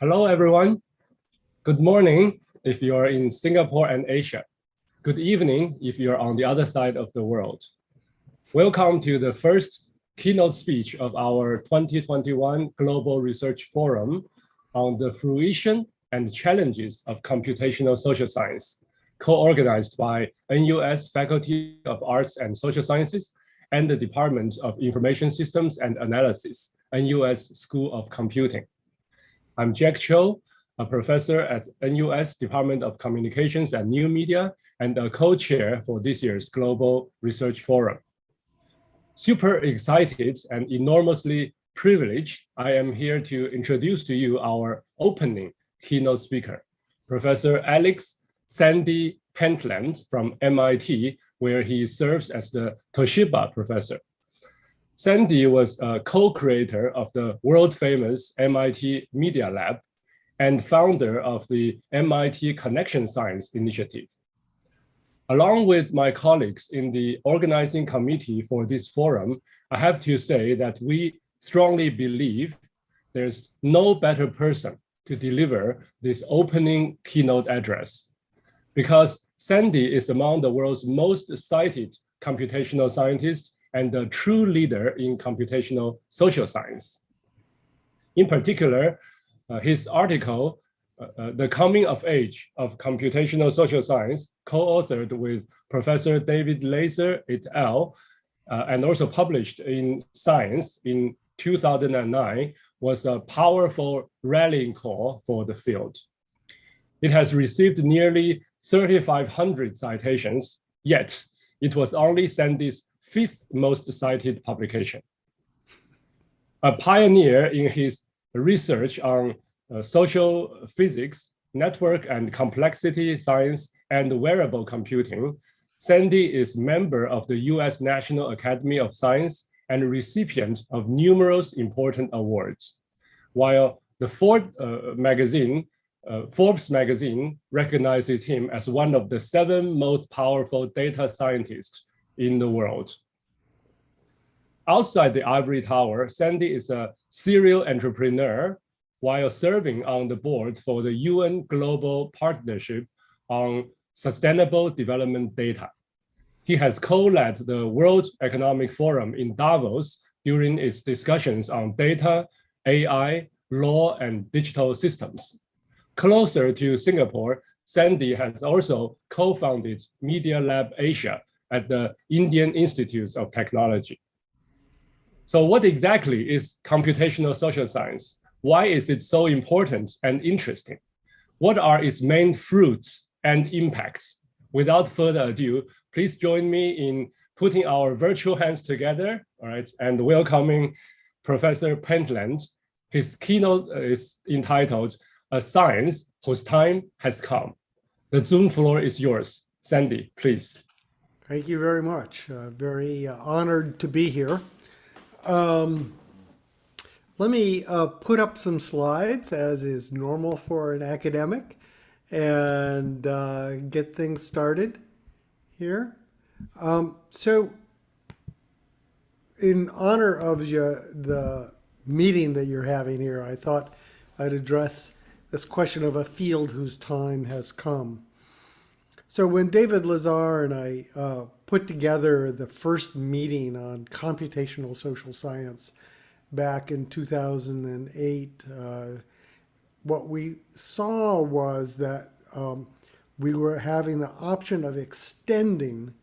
Hello, everyone. Good morning if you're in Singapore and Asia. Good evening if you're on the other side of the world. Welcome to the first keynote speech of our 2021 Global Research Forum on the fruition and challenges of computational social science, co-organized by NUS Faculty of Arts and Social Sciences and the Department of Information Systems and Analysis, NUS School of Computing. I'm Jack Cho, a professor at NUS Department of Communications and New Media and a co-chair for this year's Global Research Forum. Super excited and enormously privileged, I am here to introduce to you our opening keynote speaker, Professor Alex Sandy Pentland from MIT, where he serves as the Toshiba professor. Sandy was a co-creator of the world-famous MIT Media Lab and founder of the MIT Connection Science Initiative. Along with my colleagues in the organizing committee for this forum, I have to say that we strongly believe there's no better person to deliver this opening keynote address, because Sandy is among the world's most cited computational scientists and a true leader in computational social science. In particular, his article, The Coming of Age of Computational Social Science, co-authored with Professor David Laser et al., and also published in Science in 2009, was a powerful rallying call for the field. It has received nearly 3,500 citations, yet it was only Sandy's fifth most cited publication. A pioneer in his research on social physics, network and complexity science, and wearable computing, Sandy is member of the US National Academy of Science and recipient of numerous important awards. While the Forbes magazine recognizes him as one of the 7 most powerful data scientists in the world. Outside the ivory tower, Sandy is a serial entrepreneur while serving on the board for the UN Global Partnership on Sustainable Development Data. He has co-led the World Economic Forum in Davos during its discussions on data, AI, law, and digital systems. Closer to Singapore, Sandy has also co-founded Media Lab Asia at the Indian Institutes of Technology. So what exactly is computational social science? Why is it so important and interesting? What are its main fruits and impacts? Without further ado, please join me in putting our virtual hands together, all right, and welcoming Professor Pentland. His keynote is entitled, A Science Whose Time Has Come. The Zoom floor is yours. Sandy, please. Thank you very much. Very honored to be here. Let me put up some slides, as is normal for an academic, and get things started here. So in honor of the meeting that you're having here, I thought I'd address this question of a field whose time has come. So when David Lazar and I put together the first meeting on computational social science back in 2008, what we saw was that we were having the option of extending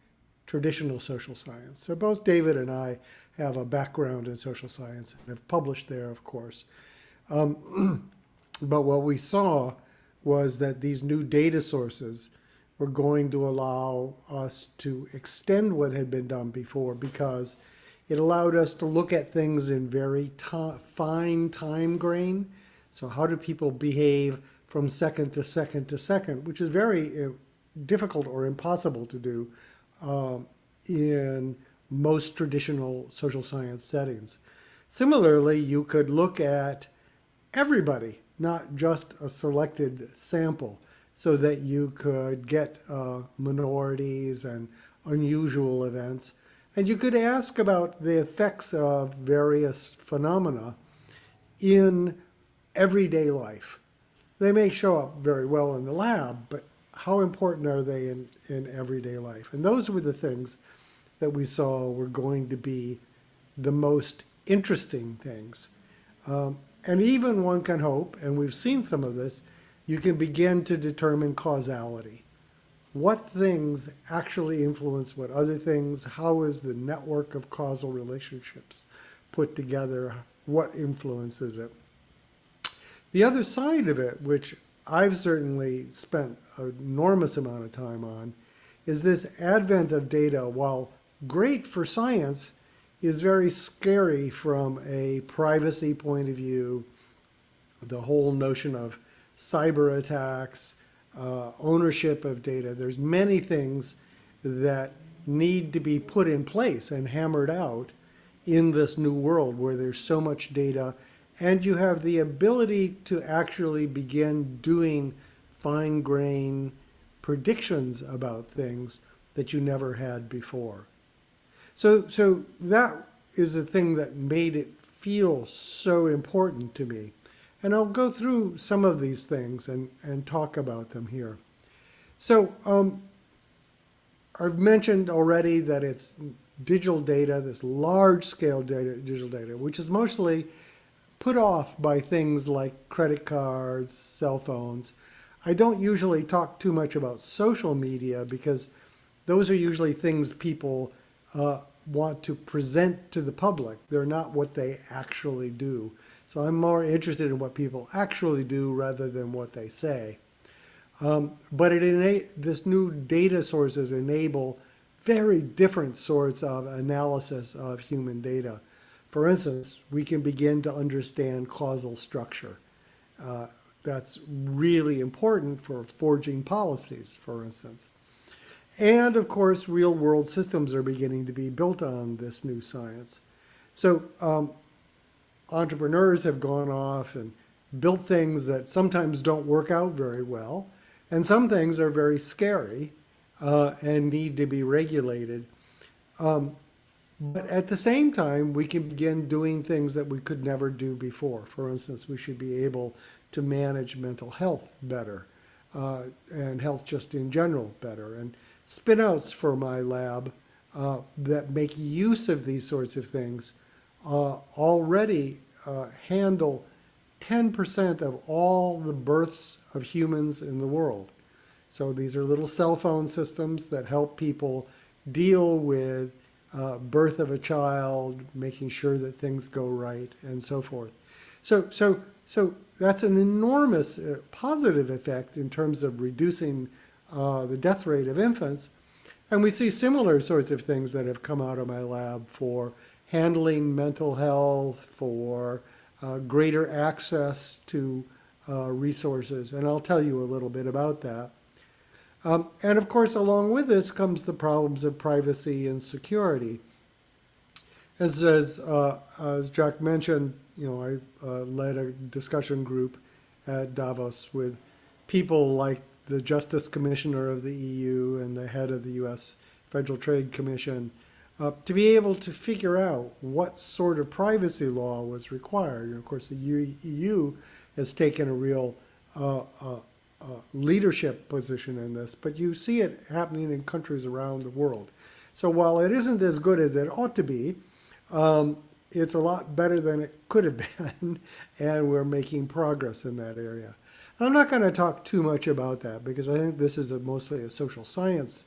traditional social science. So both David and I have a background in social science and have published there, of course. But what we saw was that these new data sources were going to allow us to extend what had been done before, because it allowed us to look at things in very fine time grain. So how do people behave from second to second to second, which is very difficult or impossible to do in most traditional social science settings. Similarly, you could look at everybody, not just a selected sample, so that you could get minorities and unusual events. And you could ask about the effects of various phenomena in everyday life. They may show up very well in the lab, but how important are they in everyday life? And those were the things that we saw were going to be the most interesting things. And even one can hope, and we've seen some of this, you can begin to determine causality. What things actually influence what other things? How is the network of causal relationships put together? What influences it? The other side of it, which I've certainly spent an enormous amount of time on, is this advent of data, while great for science, is very scary from a privacy point of view. The whole notion of cyber attacks, ownership of data. There's many things that need to be put in place and hammered out in this new world where there's so much data, and you have the ability to actually begin doing fine-grained predictions about things that you never had before. So that is the thing that made it feel so important to me. And I'll go through some of these things and talk about them here. So I've mentioned already that it's digital data, this large-scale digital data, which is mostly put off by things like credit cards, cell phones. I don't usually talk too much about social media because those are usually things people want to present to the public. They're not what they actually do. So I'm more interested in what people actually do rather than what they say. But this new data sources enable very different sorts of analysis of human data. For instance, we can begin to understand causal structure. That's really important for forging policies, for instance. And of course, real world systems are beginning to be built on this new science. So entrepreneurs have gone off and built things that sometimes don't work out very well, and some things are very scary and need to be regulated. But at the same time, we can begin doing things that we could never do before. For instance, we should be able to manage mental health better, and health just in general better. And spin-outs for my lab that make use of these sorts of things already handle 10% of all the births of humans in the world. So these are little cell phone systems that help people deal with birth of a child, making sure that things go right, and so forth. So that's an enormous positive effect in terms of reducing the death rate of infants. And we see similar sorts of things that have come out of my lab for handling mental health, for greater access to resources. And I'll tell you a little bit about that. And of course, along with this comes the problems of privacy and security. As Jack mentioned, I led a discussion group at Davos with people like the Justice Commissioner of the EU and the head of the US Federal Trade Commission to be able to figure out what sort of privacy law was required. And of course, the EU has taken a real leadership position in this, but you see it happening in countries around the world. So while it isn't as good as it ought to be, it's a lot better than it could have been, and we're making progress in that area. And I'm not going to talk too much about that because I think this is mostly a social science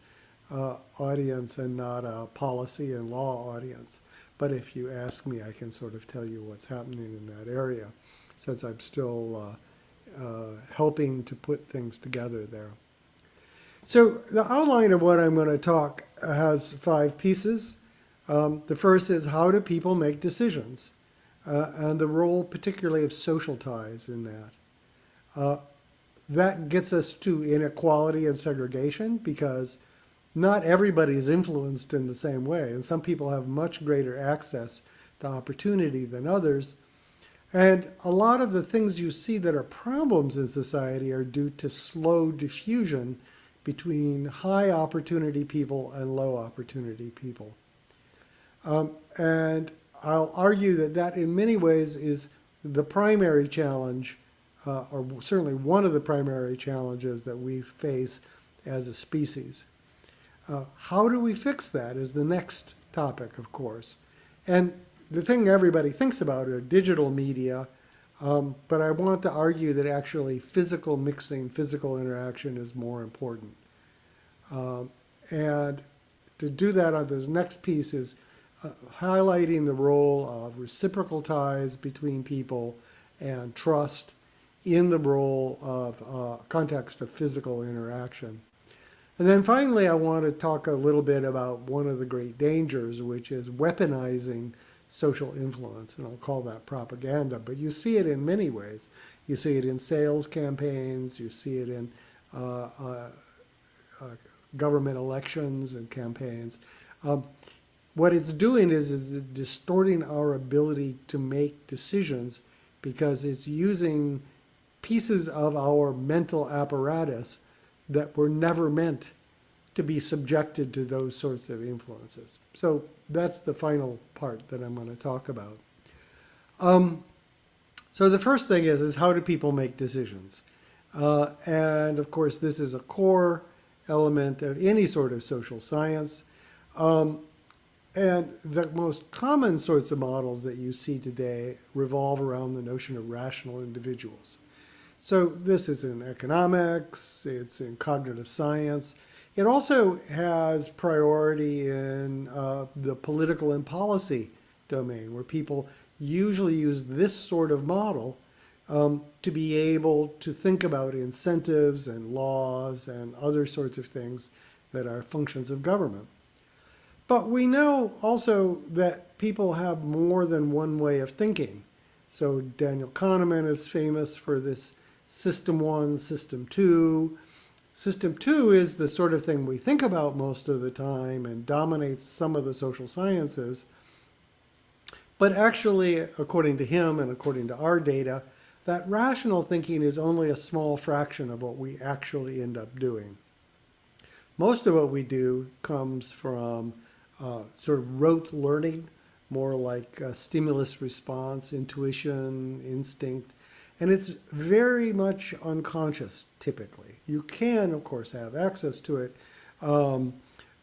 audience and not a policy and law audience. But if you ask me, I can sort of tell you what's happening in that area, since I'm still helping to put things together there. So the outline of what I'm going to talk has 5 pieces. The first is, how do people make decisions? And the role particularly of social ties in that. That gets us to inequality and segregation, because not everybody is influenced in the same way, and some people have much greater access to opportunity than others. And a lot of the things you see that are problems in society are due to slow diffusion between high opportunity people and low opportunity people. And I'll argue that that in many ways is the primary challenge or certainly one of the primary challenges that we face as a species. How do we fix that is the next topic, of course. And the thing everybody thinks about are digital media, but I want to argue that actually physical mixing, physical interaction is more important. And to do that, on this next piece is highlighting the role of reciprocal ties between people and trust in the role of context of physical interaction. And then finally, I want to talk a little bit about one of the great dangers, which is weaponizing social influence, and I'll call that propaganda. But you see it in many ways. You see it in sales campaigns, you see it in government elections and campaigns. What it's doing is distorting our ability to make decisions because it's using pieces of our mental apparatus that were never meant to be subjected to those sorts of influences. So that's the final part that I'm going to talk about. So the first thing is how do people make decisions? And of course, this is a core element of any sort of social science. And the most common sorts of models that you see today revolve around the notion of rational individuals. So this is in economics, it's in cognitive science. It also has priority in the political and policy domain, where people usually use this sort of model to be able to think about incentives and laws and other sorts of things that are functions of government. But we know also that people have more than one way of thinking. So Daniel Kahneman is famous for this System 1, System 2. System 2 is the sort of thing we think about most of the time and dominates some of the social sciences. But actually, according to him and according to our data, that rational thinking is only a small fraction of what we actually end up doing. Most of what we do comes from sort of rote learning, more like stimulus response, intuition, instinct. And it's very much unconscious, typically. You can, of course, have access to it,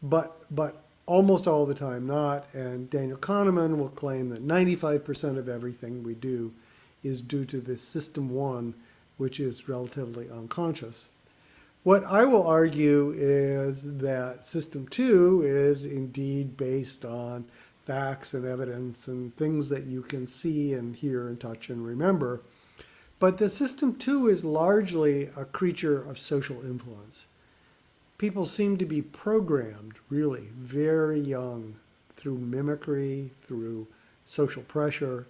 but almost all the time not. And Daniel Kahneman will claim that 95% of everything we do is due to this System 1, which is relatively unconscious. What I will argue is that System 2 is indeed based on facts and evidence and things that you can see and hear and touch and remember. But the System 2 is largely a creature of social influence. People seem to be programmed, really, very young, through mimicry, through social pressure,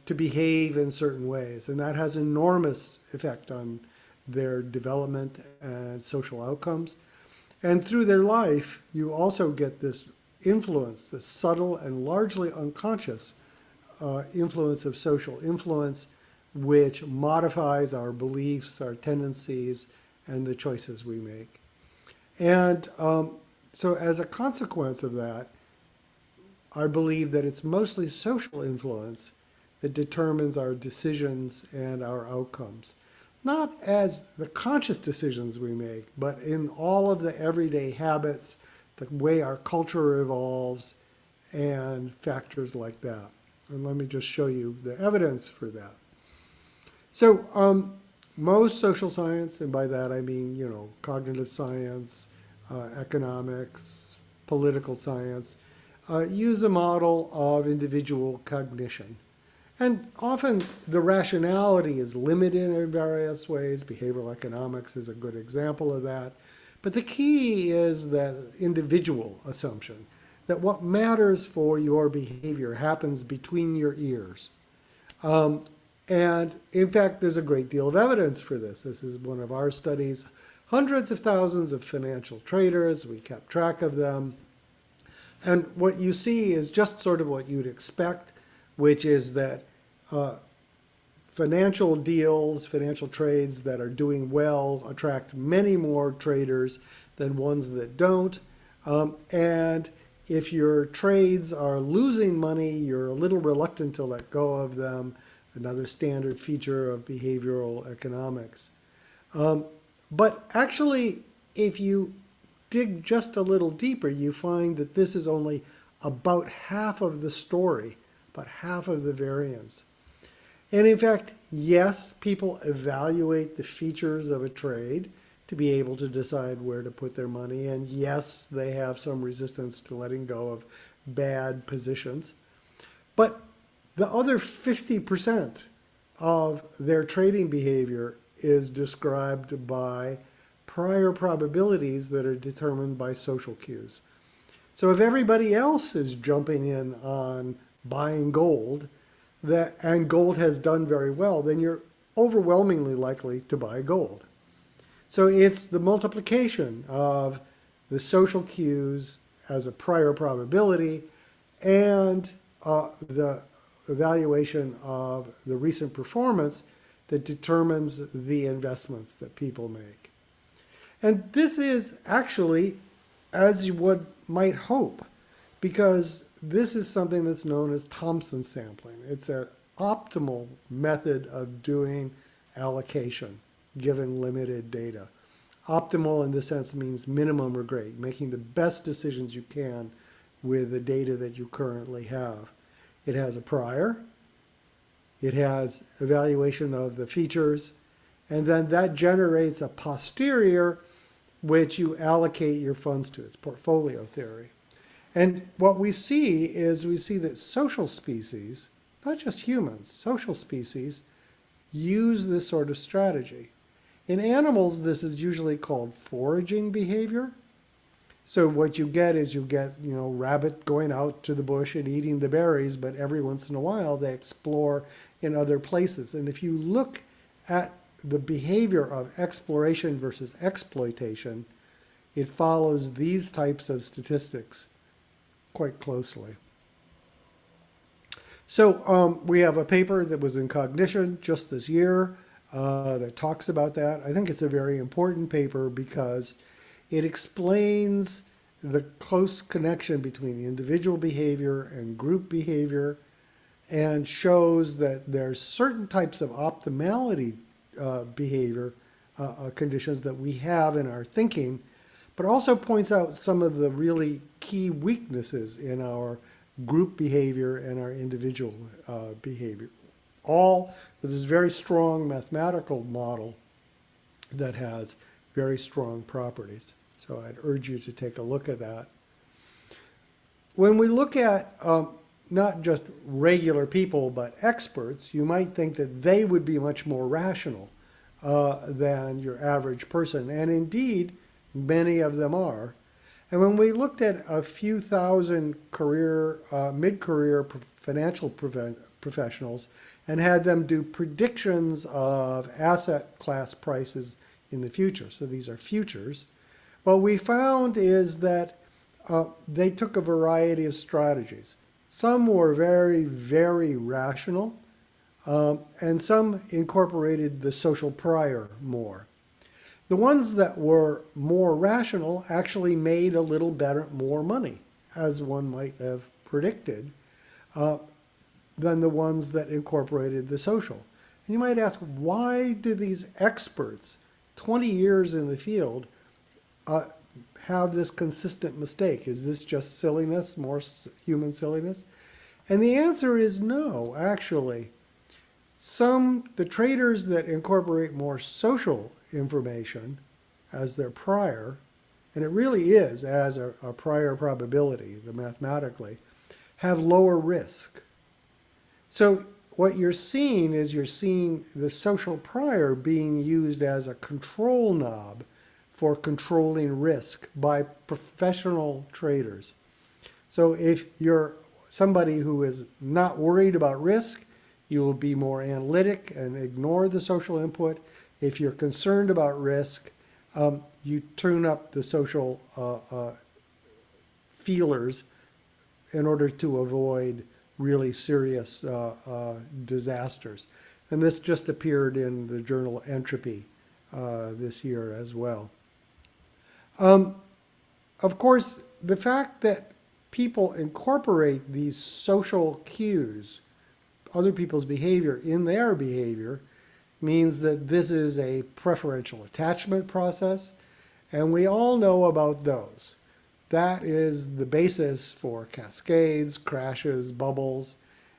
to behave in certain ways. And that has enormous effect on their development and social outcomes. And through their life, you also get this influence, this subtle and largely unconscious influence of social influence, which modifies our beliefs, our tendencies, and the choices we make. And so as a consequence of that, I believe that it's mostly social influence that determines our decisions and our outcomes. Not as the conscious decisions we make, but in all of the everyday habits, the way our culture evolves, and factors like that. And let me just show you the evidence for that. So most social science, and by that I mean, cognitive science, economics, political science, use a model of individual cognition. And often the rationality is limited in various ways. Behavioral economics is a good example of that. But the key is that individual assumption, that what matters for your behavior happens between your ears. And in fact, there's a great deal of evidence for this. This is one of our studies. Hundreds of thousands of financial traders, we kept track of them. And what you see is just sort of what you'd expect, which is that financial deals, financial trades that are doing well attract many more traders than ones that don't. And if your trades are losing money, you're a little reluctant to let go of them. another standard feature of behavioral economics. But actually, if you dig just a little deeper, you find that this is only about half of the story, about half of the variance. And in fact, yes, people evaluate the features of a trade to be able to decide where to put their money. And yes, they have some resistance to letting go of bad positions. But the other 50% of their trading behavior is described by prior probabilities that are determined by social cues. So if everybody else is jumping in on buying gold, and gold has done very well, then you're overwhelmingly likely to buy gold. So it's the multiplication of the social cues as a prior probability and the evaluation of the recent performance that determines the investments that people make. And this is actually, as you might hope, because this is something that's known as Thompson sampling. It's an optimal method of doing allocation given limited data. Optimal in this sense means minimum or great, making the best decisions you can with the data that you currently have. It has a prior, it has evaluation of the features, and then that generates a posterior which you allocate your funds to. It's portfolio theory. And what we see is that social species, not just humans, social species use this sort of strategy. In animals, this is usually called foraging behavior. So what you get is rabbit going out to the bush and eating the berries, but every once in a while they explore in other places. And if you look at the behavior of exploration versus exploitation, it follows these types of statistics quite closely. So we have a paper that was in Cognition just this year that talks about that. I think it's a very important paper because it explains the close connection between individual behavior and group behavior and shows that there's certain types of optimality behavior conditions that we have in our thinking, but also points out some of the really key weaknesses in our group behavior and our individual behavior. All with this very strong mathematical model that has very strong properties. So I'd urge you to take a look at that. When we look at not just regular people, but experts, you might think that they would be much more rational than your average person. And indeed, many of them are. And when we looked at a few thousand mid-career financial professionals and had them do predictions of asset class prices in the future, so these are futures, what we found is that they took a variety of strategies. Some were very, very rational, and some incorporated the social prior more. The ones that were more rational actually made a little more money, as one might have predicted, than the ones that incorporated the social. And you might ask, why do these experts, 20 years in the field, have this consistent mistake? Is this just silliness, more human silliness? And the answer is no, actually. The traders that incorporate more social information as their prior, and it really is as a prior probability, mathematically, have lower risk. So what you're seeing is the social prior being used as a control knob for controlling risk by professional traders. So if you're somebody who is not worried about risk, you will be more analytic and ignore the social input. If you're concerned about risk, you tune up the social feelers in order to avoid really serious disasters. And this just appeared in the journal Entropy this year as well. Of course, the fact that people incorporate these social cues other people's behavior in their behavior means that this is a preferential attachment process, and we all know about those. That is the basis for cascades, crashes, bubbles,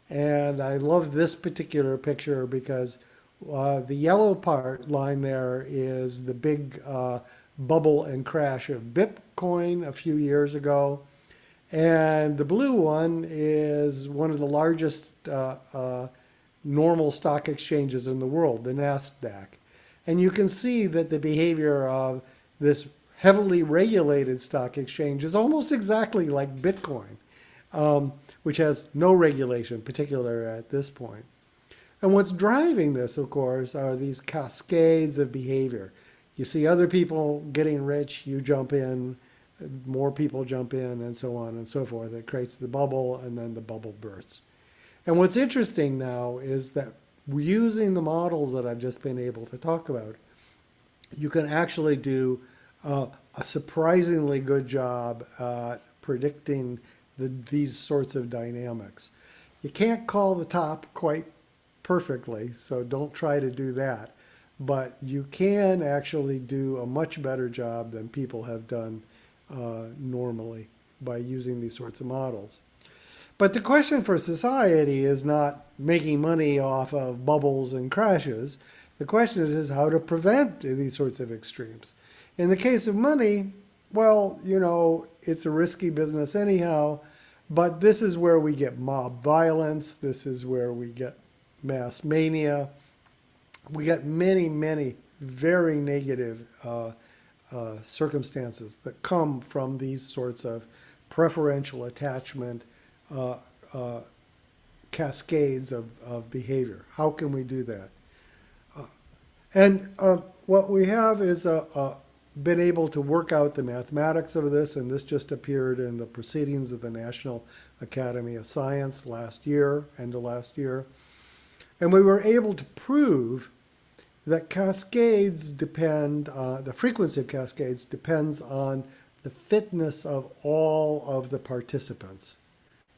and I love this particular picture because the yellow part line there is the big bubble and crash of Bitcoin a few years ago. And the blue one is one of the largest normal stock exchanges in the world, the NASDAQ. And you can see that the behavior of this heavily regulated stock exchange is almost exactly like Bitcoin, which has no regulation, particularly at this point. And what's driving this, of course, are these cascades of behavior. You see other people getting rich, you jump in, more people jump in, and so on and so forth. It creates the bubble, and then the bubble bursts. And what's interesting now is that using the models that I've just been able to talk about, you can actually do a surprisingly good job at predicting these sorts of dynamics. You can't call the top quite perfectly, so don't try to do that. But you can actually do a much better job than people have done normally by using these sorts of models. But the question for society is not making money off of bubbles and crashes. The question is how to prevent these sorts of extremes. In the case of money, well, you know, it's a risky business anyhow, but this is where we get mob violence. This is where we get mass mania. We get many, many very negative circumstances that come from these sorts of preferential attachment cascades of behavior. How can we do that? What we have is been able to work out the mathematics of this, and this just appeared in the proceedings of the National Academy of Science last year, end of last year. And we were able to prove that cascades depend, the frequency of cascades depends on the fitness of all of the participants.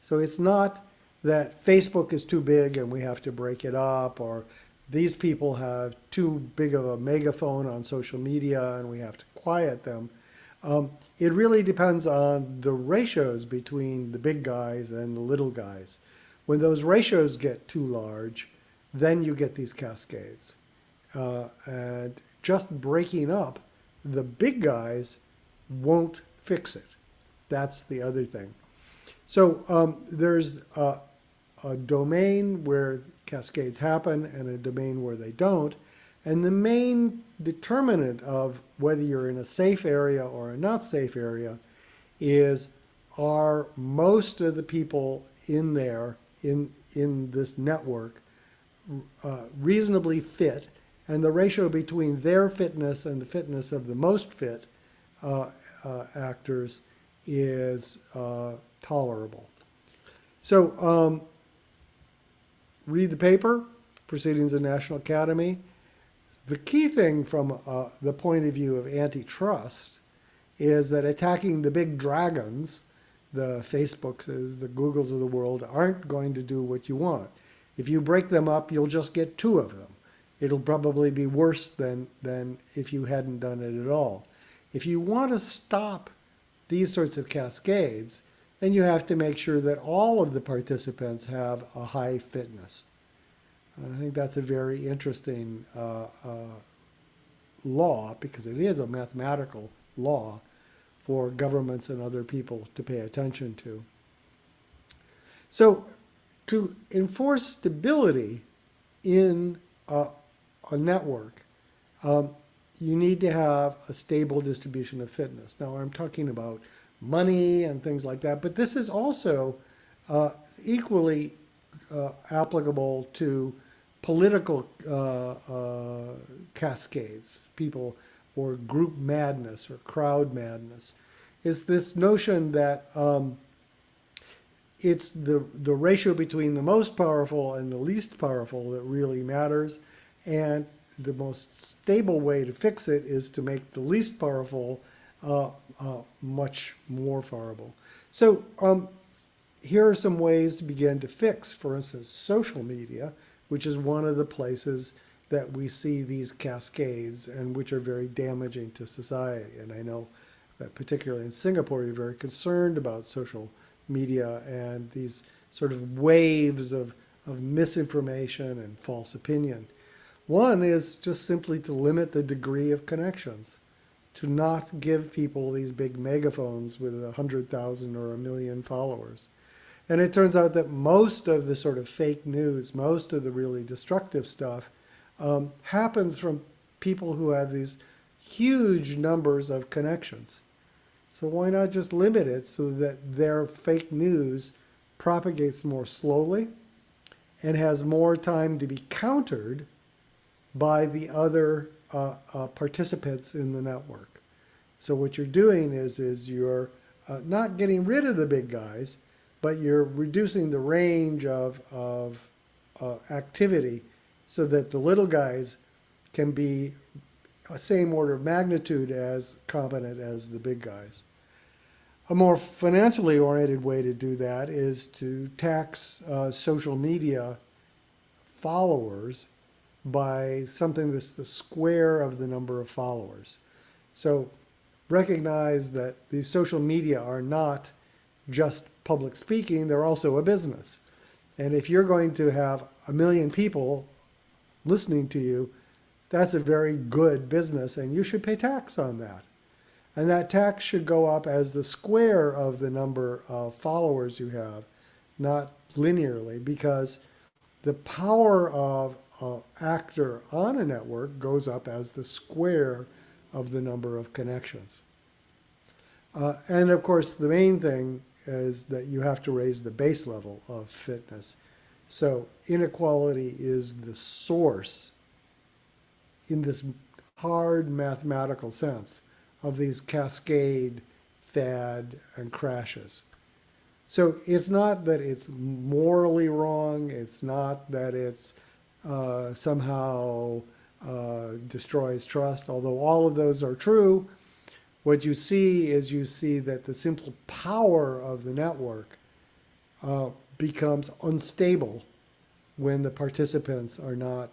So it's not that Facebook is too big and we have to break it up, or these people have too big of a megaphone on social media and we have to quiet them. It really depends on the ratios between the big guys and the little guys. When those ratios get too large, then you get these cascades. And just breaking up the big guys won't fix it. That's the other thing. So there's a domain where cascades happen and a domain where they don't. And the main determinant of whether you're in a safe area or a not safe area is, are most of the people in there, in this network, reasonably fit, and the ratio between their fitness and the fitness of the most fit actors is tolerable. So read the paper, Proceedings of the National Academy. The key thing from the point of view of antitrust is that attacking the big dragons, the Facebooks, the Googles of the world, aren't going to do what you want. If you break them up, you'll just get two of them. It'll probably be worse than if you hadn't done it at all. If you want to stop these sorts of cascades, then you have to make sure that all of the participants have a high fitness. I think that's a very interesting law, because it is a mathematical law for governments and other people to pay attention to. So to enforce stability in a network, you need to have a stable distribution of fitness. Now, I'm talking about money and things like that, but this is also equally applicable to political cascades, people, or group madness or crowd madness. Is this notion that it's the ratio between the most powerful and the least powerful that really matters, and the most stable way to fix it is to make the least powerful much more powerful. So here are some ways to begin to fix, for instance, social media, which is one of the places that we see these cascades and which are very damaging to society. And I know that particularly in Singapore, you're very concerned about social media and these sort of waves of misinformation and false opinion. One is just simply to limit the degree of connections, to not give people these big megaphones with 100,000 or 1,000,000 followers. And it turns out that most of the sort of fake news, most of the really destructive stuff happens from people who have these huge numbers of connections. So why not just limit it so that their fake news propagates more slowly and has more time to be countered by the other participants in the network. So what you're doing is you're not getting rid of the big guys, but you're reducing the range of activity so that the little guys can be a same order of magnitude as competent as the big guys. A more financially oriented way to do that is to tax social media followers by something that's the square of the number of followers. So recognize that these social media are not just public speaking, they're also a business. And if you're going to have 1,000,000 people listening to you, that's a very good business and you should pay tax on that. And that tax should go up as the square of the number of followers you have, not linearly, because the power of an actor on a network goes up as the square of the number of connections. And of course, the main thing is that you have to raise the base level of fitness. So inequality is the source, in this hard mathematical sense, of these cascade, fad, and crashes. So it's not that it's morally wrong, it's not that it's somehow destroys trust, although all of those are true. What you see is you see that the simple power of the network becomes unstable when the participants are not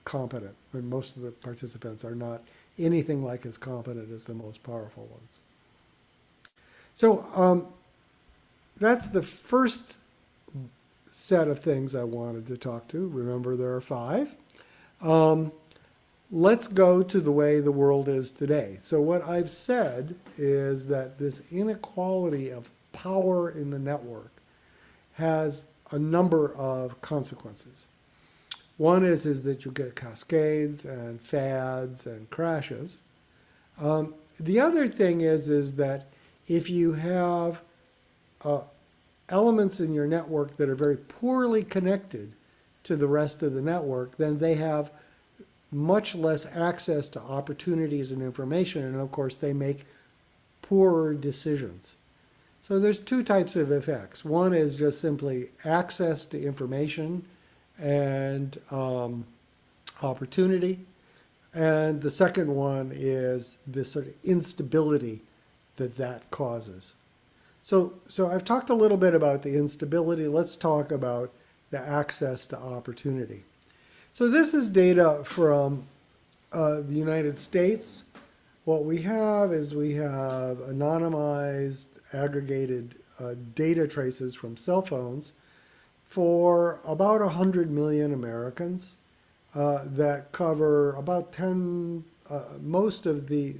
competent, when most of the participants are not anything like as competent as the most powerful ones. So that's the first set of things I wanted to talk to. Remember, there are 5. Let's go to the way the world is today. So what I've said is that this inequality of power in the network has a number of consequences. One is that you get cascades and fads and crashes. The other thing is that if you have elements in your network that are very poorly connected to the rest of the network, then they have much less access to opportunities and information, and of course they make poorer decisions. So there's 2 types of effects. One is just simply access to information and opportunity, and the second one is this sort of instability that causes. So I've talked a little bit about the instability. Let's talk about the access to opportunity. So this is data from the United States. What we have is we have anonymized, aggregated data traces from cell phones for about 100 million Americans that cover about most of the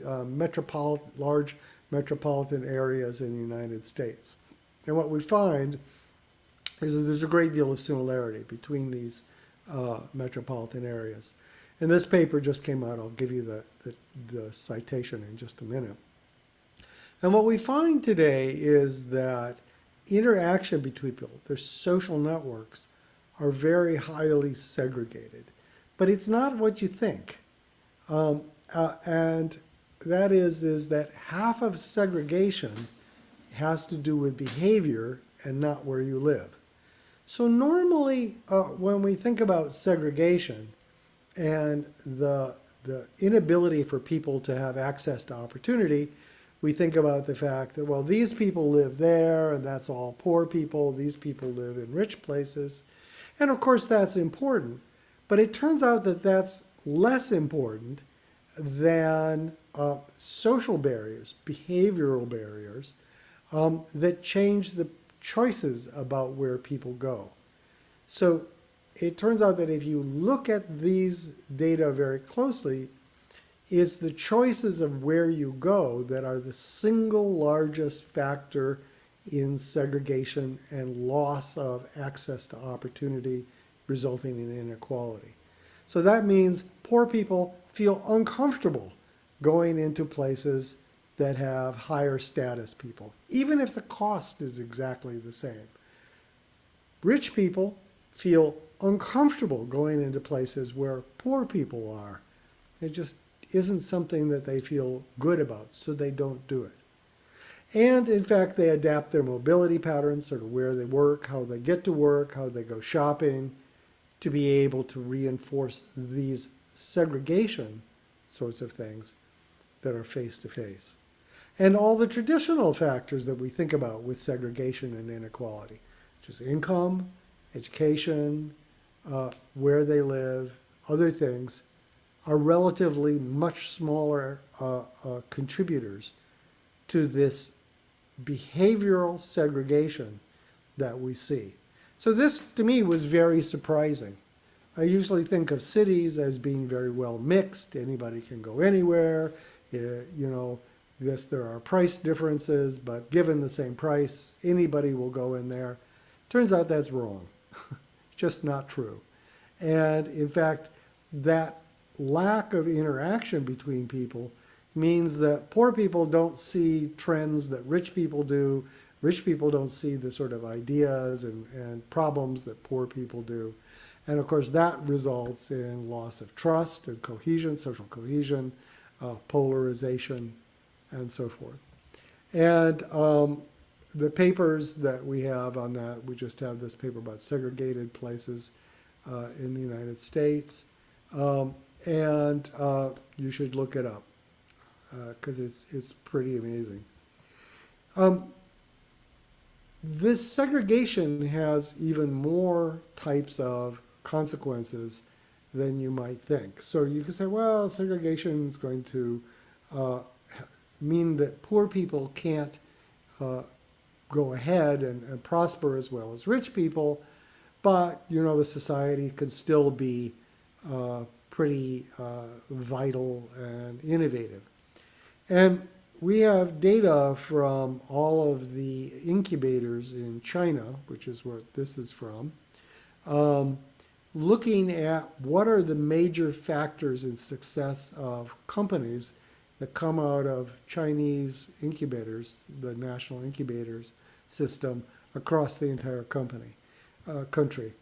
large metropolitan areas in the United States. And what we find is that there's a great deal of similarity between these metropolitan areas. And this paper just came out. I'll give you the citation in just a minute. And what we find today is that interaction between people, their social networks, are very highly segregated. But it's not what you think. And that is that half of segregation has to do with behavior and not where you live. So normally, when we think about segregation and the inability for people to have access to opportunity, we think about the fact that, well, these people live there, and that's all poor people. These people live in rich places. And of course, that's important. But it turns out that that's less important than social barriers, behavioral barriers, that change the choices about where people go. So it turns out that if you look at these data very closely, it's the choices of where you go that are the single largest factor in segregation and loss of access to opportunity, resulting in inequality. So that means poor people feel uncomfortable going into places that have higher status people, even if the cost is exactly the same. Rich people feel uncomfortable going into places where poor people are. It just isn't something that they feel good about, so they don't do it. And in fact, they adapt their mobility patterns, sort of where they work, how they get to work, how they go shopping, to be able to reinforce these segregation sorts of things that are face-to-face. And all the traditional factors that we think about with segregation and inequality, which is income, education, where they live, other things, are relatively much smaller contributors to this behavioral segregation that we see. So this, to me, was very surprising. I usually think of cities as being very well mixed. Anybody can go anywhere. You know, yes, there are price differences, but given the same price, anybody will go in there. Turns out that's wrong. Just not true. And in fact, that lack of interaction between people means that poor people don't see trends that rich people do. Rich people don't see the sort of ideas and problems that poor people do. And of course, that results in loss of trust and cohesion, social cohesion, polarization, and so forth. And the papers that we have on that, we just have this paper about segregated places in the United States. And you should look it up because it's pretty amazing. This segregation has even more types of consequences than you might think. So you can say, well, segregation is going to mean that poor people can't go ahead and prosper as well as rich people, but you know the society can still be pretty vital and innovative. And we have data from all of the incubators in China, which is where this is from, looking at what are the major factors in success of companies that come out of Chinese incubators, the national incubators system across the entire country.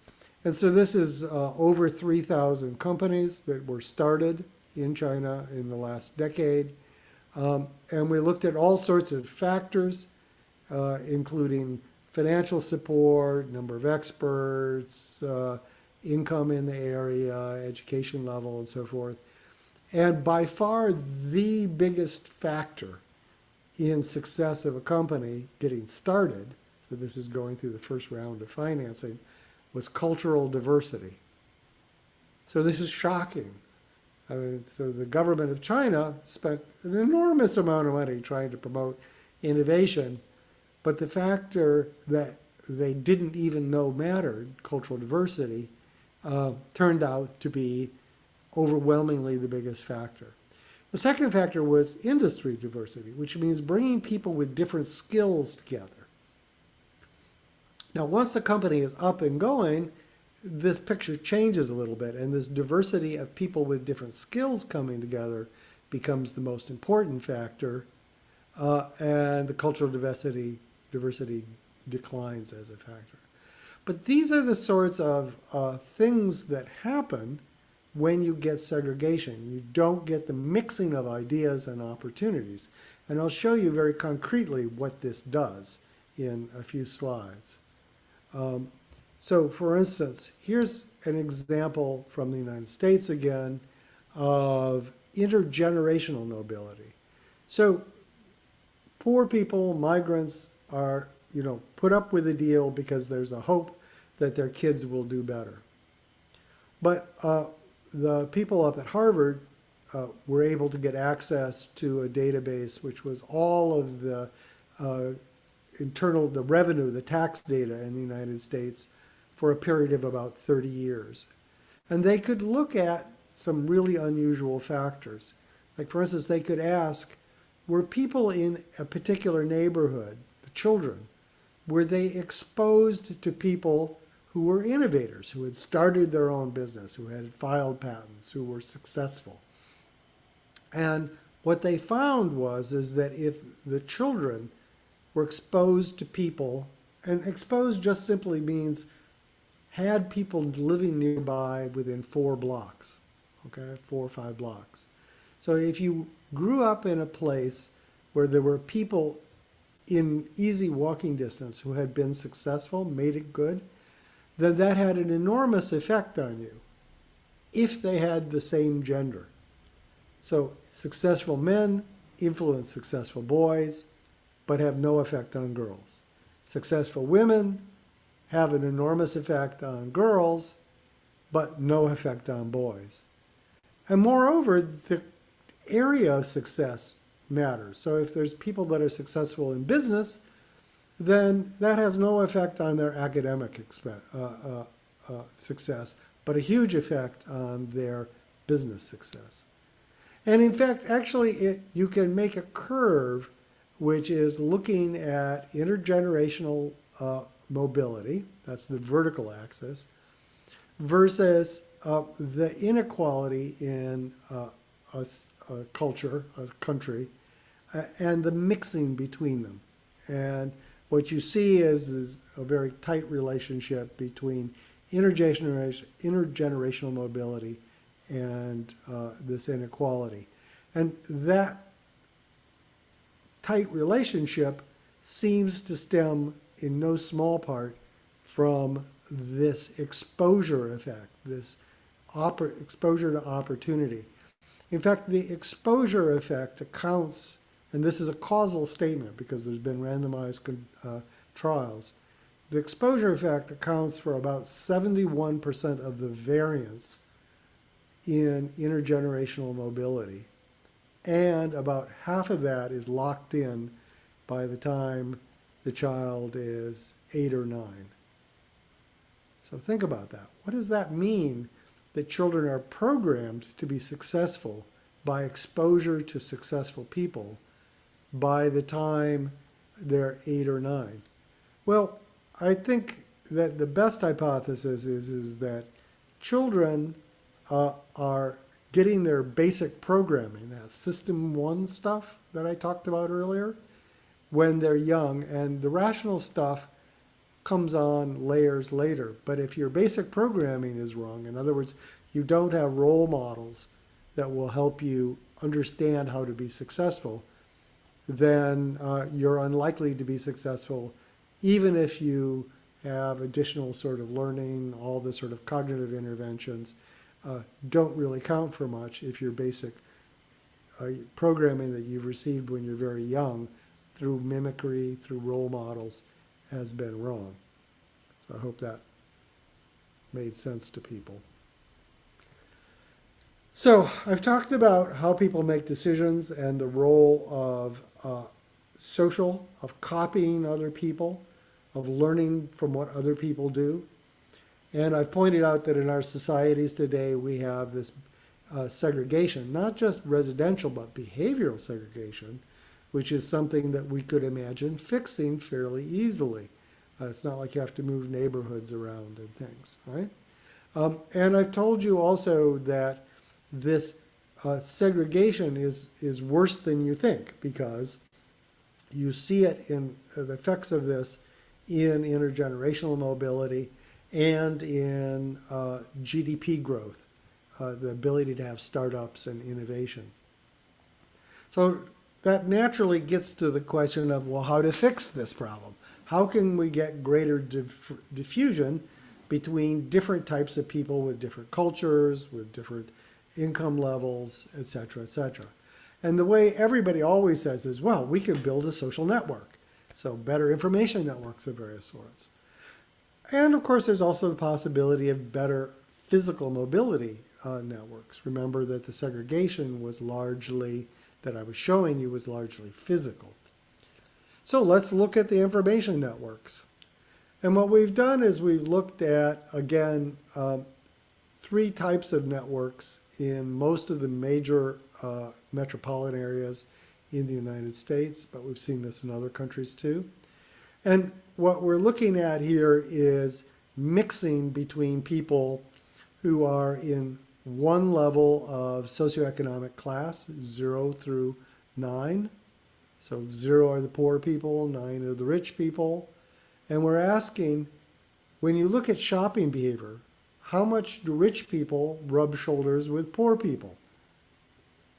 And so this is over 3,000 companies that were started in China in the last decade. And we looked at all sorts of factors, including financial support, number of experts, income in the area, education level, and so forth. And by far the biggest factor in success of a company getting started, so this is going through the first round of financing, was cultural diversity. So this is shocking. I mean, so the government of China spent an enormous amount of money trying to promote innovation, but the factor that they didn't even know mattered, cultural diversity, turned out to be overwhelmingly the biggest factor. The second factor was industry diversity, which means bringing people with different skills together. Now, once the company is up and going, this picture changes a little bit, and this diversity of people with different skills coming together becomes the most important factor, and the cultural diversity declines as a factor. But these are the sorts of things that happen when you get segregation. You don't get the mixing of ideas and opportunities. And I'll show you very concretely what this does in a few slides. So for instance, here's an example from the United States again of intergenerational mobility. So Poor people, migrants are, put up with a deal because there's a hope that their kids will do better. But the people up at Harvard were able to get access to a database which was all of the the revenue, the tax data in the United States for a period of about 30 years. And they could look at some really unusual factors. Like, for instance, they could ask, were people in a particular neighborhood, the children, were they exposed to people who were innovators, who had started their own business, who had filed patents, who were successful? And what they found is that if the children were exposed to people, and exposed just simply means had people living nearby within 4 blocks, okay, 4 or 5 blocks. So if you grew up in a place where there were people in easy walking distance who had been successful, made it good, then that had an enormous effect on you if they had the same gender. So successful men influence successful boys, but have no effect on girls. Successful women have an enormous effect on girls, but no effect on boys. And moreover, the area of success matters. So if there's people that are successful in business, then that has no effect on their academic success, but a huge effect on their business success. And in fact, actually, you can make a curve which is looking at intergenerational mobility, that's the vertical axis, versus the inequality in a culture, a country, and the mixing between them. And what you see is a very tight relationship between intergenerational mobility and this inequality. And that tight relationship seems to stem in no small part from this exposure effect, this exposure to opportunity. In fact, the exposure effect accounts, and this is a causal statement because there's been randomized trials, the exposure effect accounts for about 71% of the variance in intergenerational mobility. And about half of that is locked in by the time the child is 8 or 9. So think about that. What does that mean that children are programmed to be successful by exposure to successful people by the time they're 8 or 9? Well, I think that the best hypothesis is that children are getting their basic programming, that System 1 stuff that I talked about earlier, when they're young, and the rational stuff comes on layers later. But if your basic programming is wrong, in other words, you don't have role models that will help you understand how to be successful, then you're unlikely to be successful, even if you have additional sort of learning, all the sort of cognitive interventions don't really count for much if your basic programming that you've received when you're very young through mimicry, through role models, has been wrong. So I hope that made sense to people. So I've talked about how people make decisions and the role of social, of copying other people, of learning from what other people do. And I've pointed out that in our societies today, we have this segregation, not just residential, but behavioral segregation, which is something that we could imagine fixing fairly easily. It's not like you have to move neighborhoods around and things, right? And I've told you also that this segregation is worse than you think, because you see it in the effects of this in intergenerational mobility and in GDP growth, the ability to have startups and innovation. So that naturally gets to the question of, well, how to fix this problem? How can we get greater diffusion between different types of people with different cultures, with different income levels, et cetera, et cetera? And the way everybody always says is, well, we can build a social network. So better information networks of various sorts. And of course, there's also the possibility of better physical mobility networks. Remember that the segregation was largely, that I was showing you, was largely physical. So let's look at the information networks. And what we've done is we've looked at, again, three types of networks in most of the major metropolitan areas in the United States, but we've seen this in other countries too. And what we're looking at here is mixing between people who are in one level of socioeconomic class, 0 through 9. So 0 are the poor people, 9 are the rich people. And we're asking, when you look at shopping behavior, how much do rich people rub shoulders with poor people?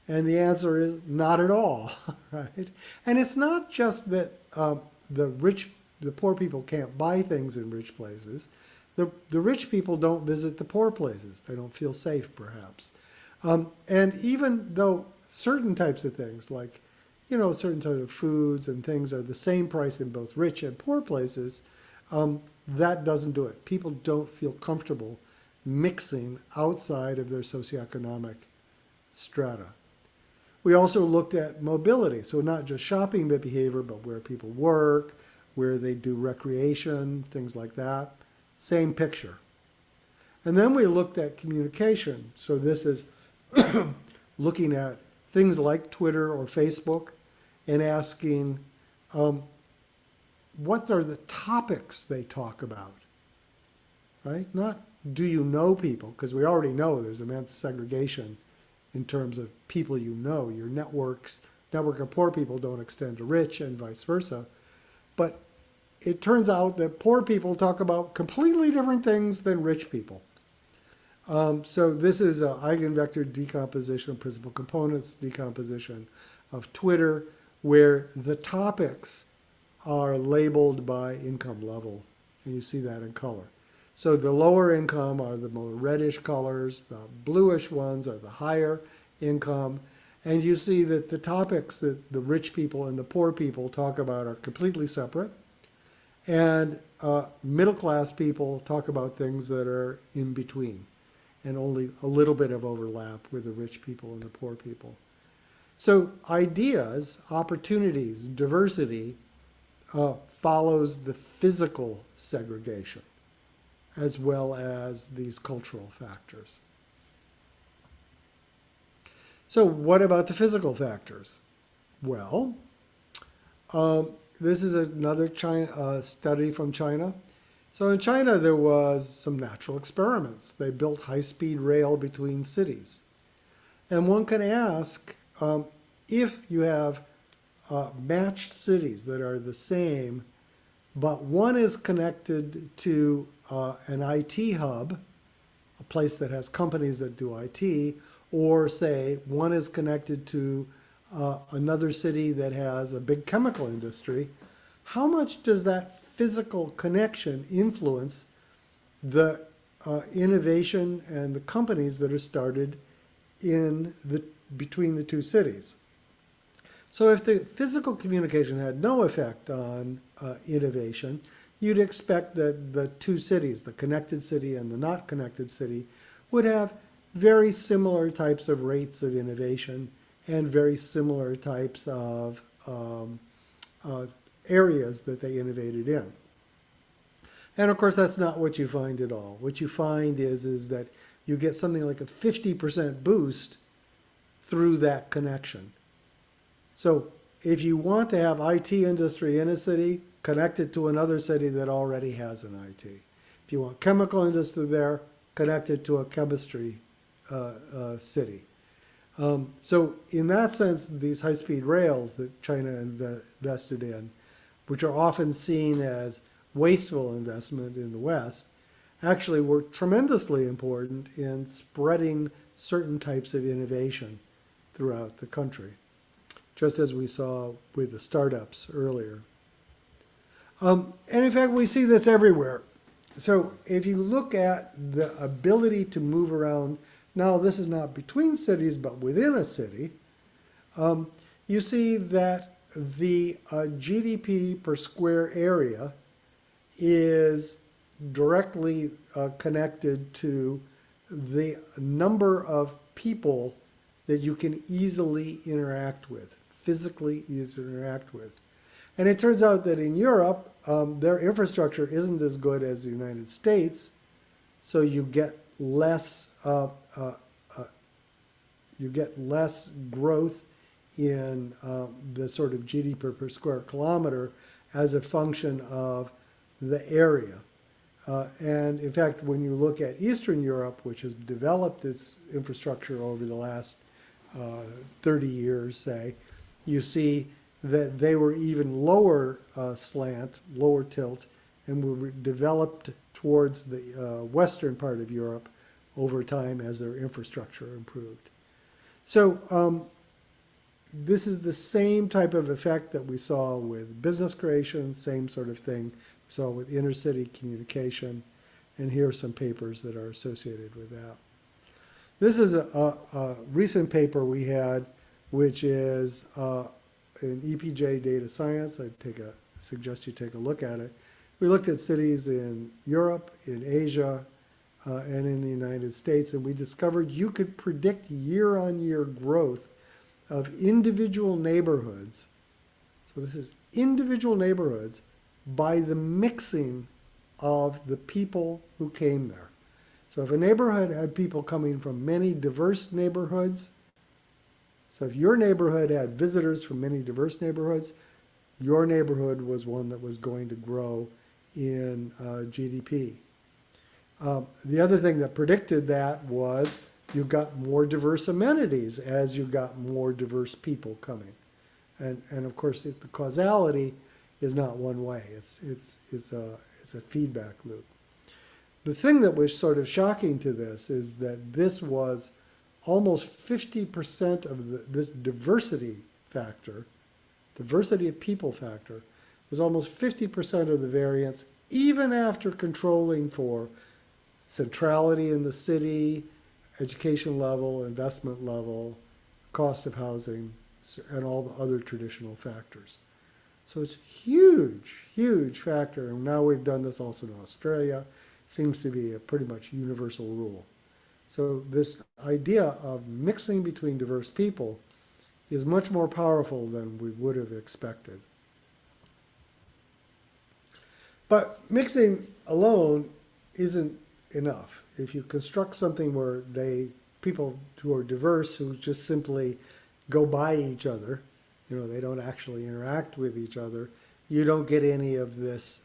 And the answer is not at all, right? And it's not just that the poor people can't buy things in rich places. The rich people don't visit the poor places. They don't feel safe, perhaps. And even though certain types of things, like, you know, certain types of foods and things are the same price in both rich and poor places, that doesn't do it. People don't feel comfortable mixing outside of their socioeconomic strata. We also looked at mobility, so not just shopping behavior, but where people work, where they do recreation, things like that. Same picture. And then we looked at communication. So this is looking at things like Twitter or Facebook and asking what are the topics they talk about, right? Not do you know people, because we already know there's immense segregation in terms of people you know. Your network of poor people don't extend to rich and vice versa. But it turns out that poor people talk about completely different things than rich people. So this is an eigenvector decomposition, principal components decomposition of Twitter, where the topics are labeled by income level, and you see that in color. So the lower income are the more reddish colors, the bluish ones are the higher income, and you see that the topics that the rich people and the poor people talk about are completely separate, and middle class people talk about things that are in between, and only a little bit of overlap with the rich people and the poor people. So ideas, opportunities, diversity follows the physical segregation as well as these cultural factors. So what about the physical factors? Well, this is another study from China. So in China, there was some natural experiments. They built high-speed rail between cities. And one can ask, if you have matched cities that are the same, but one is connected to an IT hub, a place that has companies that do IT, or say one is connected to another city that has a big chemical industry, how much does that physical connection influence the innovation and the companies that are started between the two cities? So if the physical communication had no effect on innovation, you'd expect that the two cities, the connected city and the not connected city, would have very similar types of rates of innovation and very similar types of areas that they innovated in. And of course, that's not what you find at all. What you find is that you get something like a 50% boost through that connection. So if you want to have IT industry in a city, connect it to another city that already has an IT. If you want chemical industry there, connect it to a chemistry city. So in that sense, these high-speed rails that China invested in, which are often seen as wasteful investment in the West, actually were tremendously important in spreading certain types of innovation throughout the country, just as we saw with the startups earlier. And in fact, we see this everywhere. So if you look at the ability to move around, now this is not between cities, but within a city, you see that the GDP per square area is directly connected to the number of people that you can easily interact with, physically easily interact with. And it turns out that in Europe, their infrastructure isn't as good as the United States, so you get less growth in the sort of GDP per square kilometer as a function of the area. And in fact, when you look at Eastern Europe, which has developed its infrastructure over the last 30 years, say, you see that they were even lower slant, lower tilt, and were developed towards the western part of Europe over time as their infrastructure improved. So this is the same type of effect that we saw with business creation, same sort of thing we saw with intercity communication, and here are some papers that are associated with that. This is a recent paper we had, which is in EPJ Data Science. Suggest you take a look at it. We looked at cities in Europe, in Asia, and in the United States, and we discovered you could predict year-on-year growth of individual neighborhoods. So this is individual neighborhoods by the mixing of the people who came there. So if a neighborhood had people coming from many diverse neighborhoods, so if your neighborhood had visitors from many diverse neighborhoods, your neighborhood was one that was going to grow in GDP. The other thing that predicted that was you got more diverse amenities as you got more diverse people coming. And of course, the causality is not one way. It's a feedback loop. The thing that was sort of shocking to this is that this was almost 50% of this diversity factor, diversity of people factor, was almost 50% of the variance, even after controlling for centrality in the city, education level, investment level, cost of housing, and all the other traditional factors. So it's huge, huge factor. And now we've done this also in Australia. Seems to be a pretty much universal rule. So this idea of mixing between diverse people is much more powerful than we would have expected. But mixing alone isn't enough. If you construct something where people who are diverse, who just simply go by each other, they don't actually interact with each other, you don't get any of this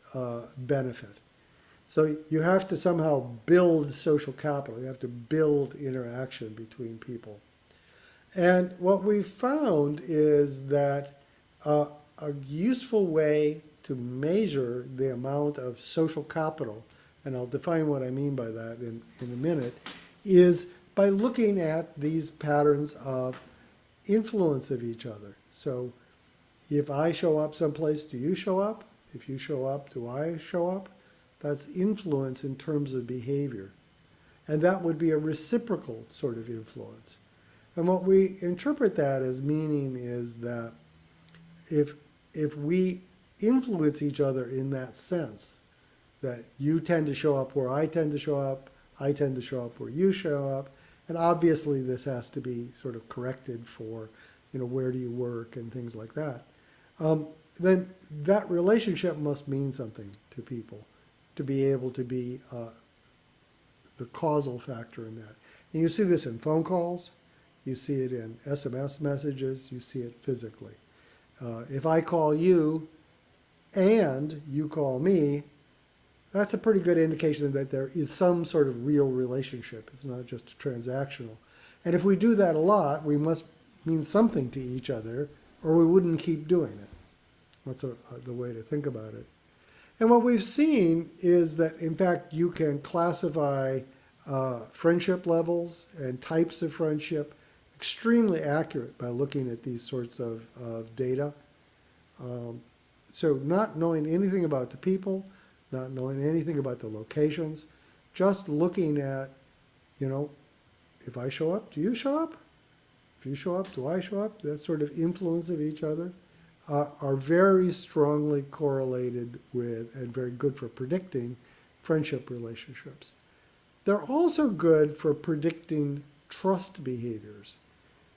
benefit. So you have to somehow build social capital. You have to build interaction between people. And what we've found is that a useful way to measure the amount of social capital, and I'll define what I mean by that in a minute, is by looking at these patterns of influence of each other. So if I show up someplace, do you show up? If you show up, do I show up? That's influence in terms of behavior. And that would be a reciprocal sort of influence. And what we interpret that as meaning is that if we influence each other in that sense, that you tend to show up where I tend to show up, I tend to show up where you show up, and obviously this has to be sort of corrected for, where do you work and things like that, then that relationship must mean something to people to be able to be the causal factor in that. And you see this in phone calls, you see it in SMS messages, you see it physically. If I call you and you call me, that's a pretty good indication that there is some sort of real relationship. It's not just transactional. And if we do that a lot, we must mean something to each other, or we wouldn't keep doing it. That's the way to think about it. And what we've seen is that, in fact, you can classify friendship levels and types of friendship extremely accurate by looking at these sorts of data. So not knowing anything about the people, not knowing anything about the locations, just looking at, if I show up, do you show up? if you show up, do I show up? That sort of influence of each other are very strongly correlated with and very good for predicting friendship relationships. They're also good for predicting trust behaviors.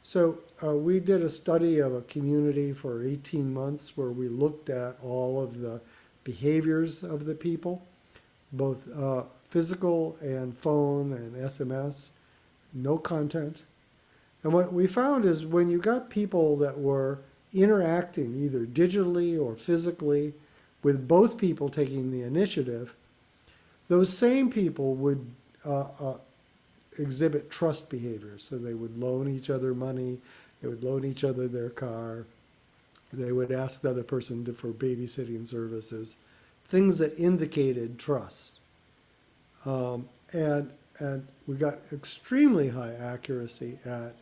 So we did a study of a community for 18 months where we looked at all of the behaviors of the people, both physical and phone and SMS, no content. And what we found is when you got people that were interacting either digitally or physically with both people taking the initiative, those same people would exhibit trust behaviors. So they would loan each other money, they would loan each other their car, they would ask the other person for babysitting services, things that indicated trust. And we got extremely high accuracy at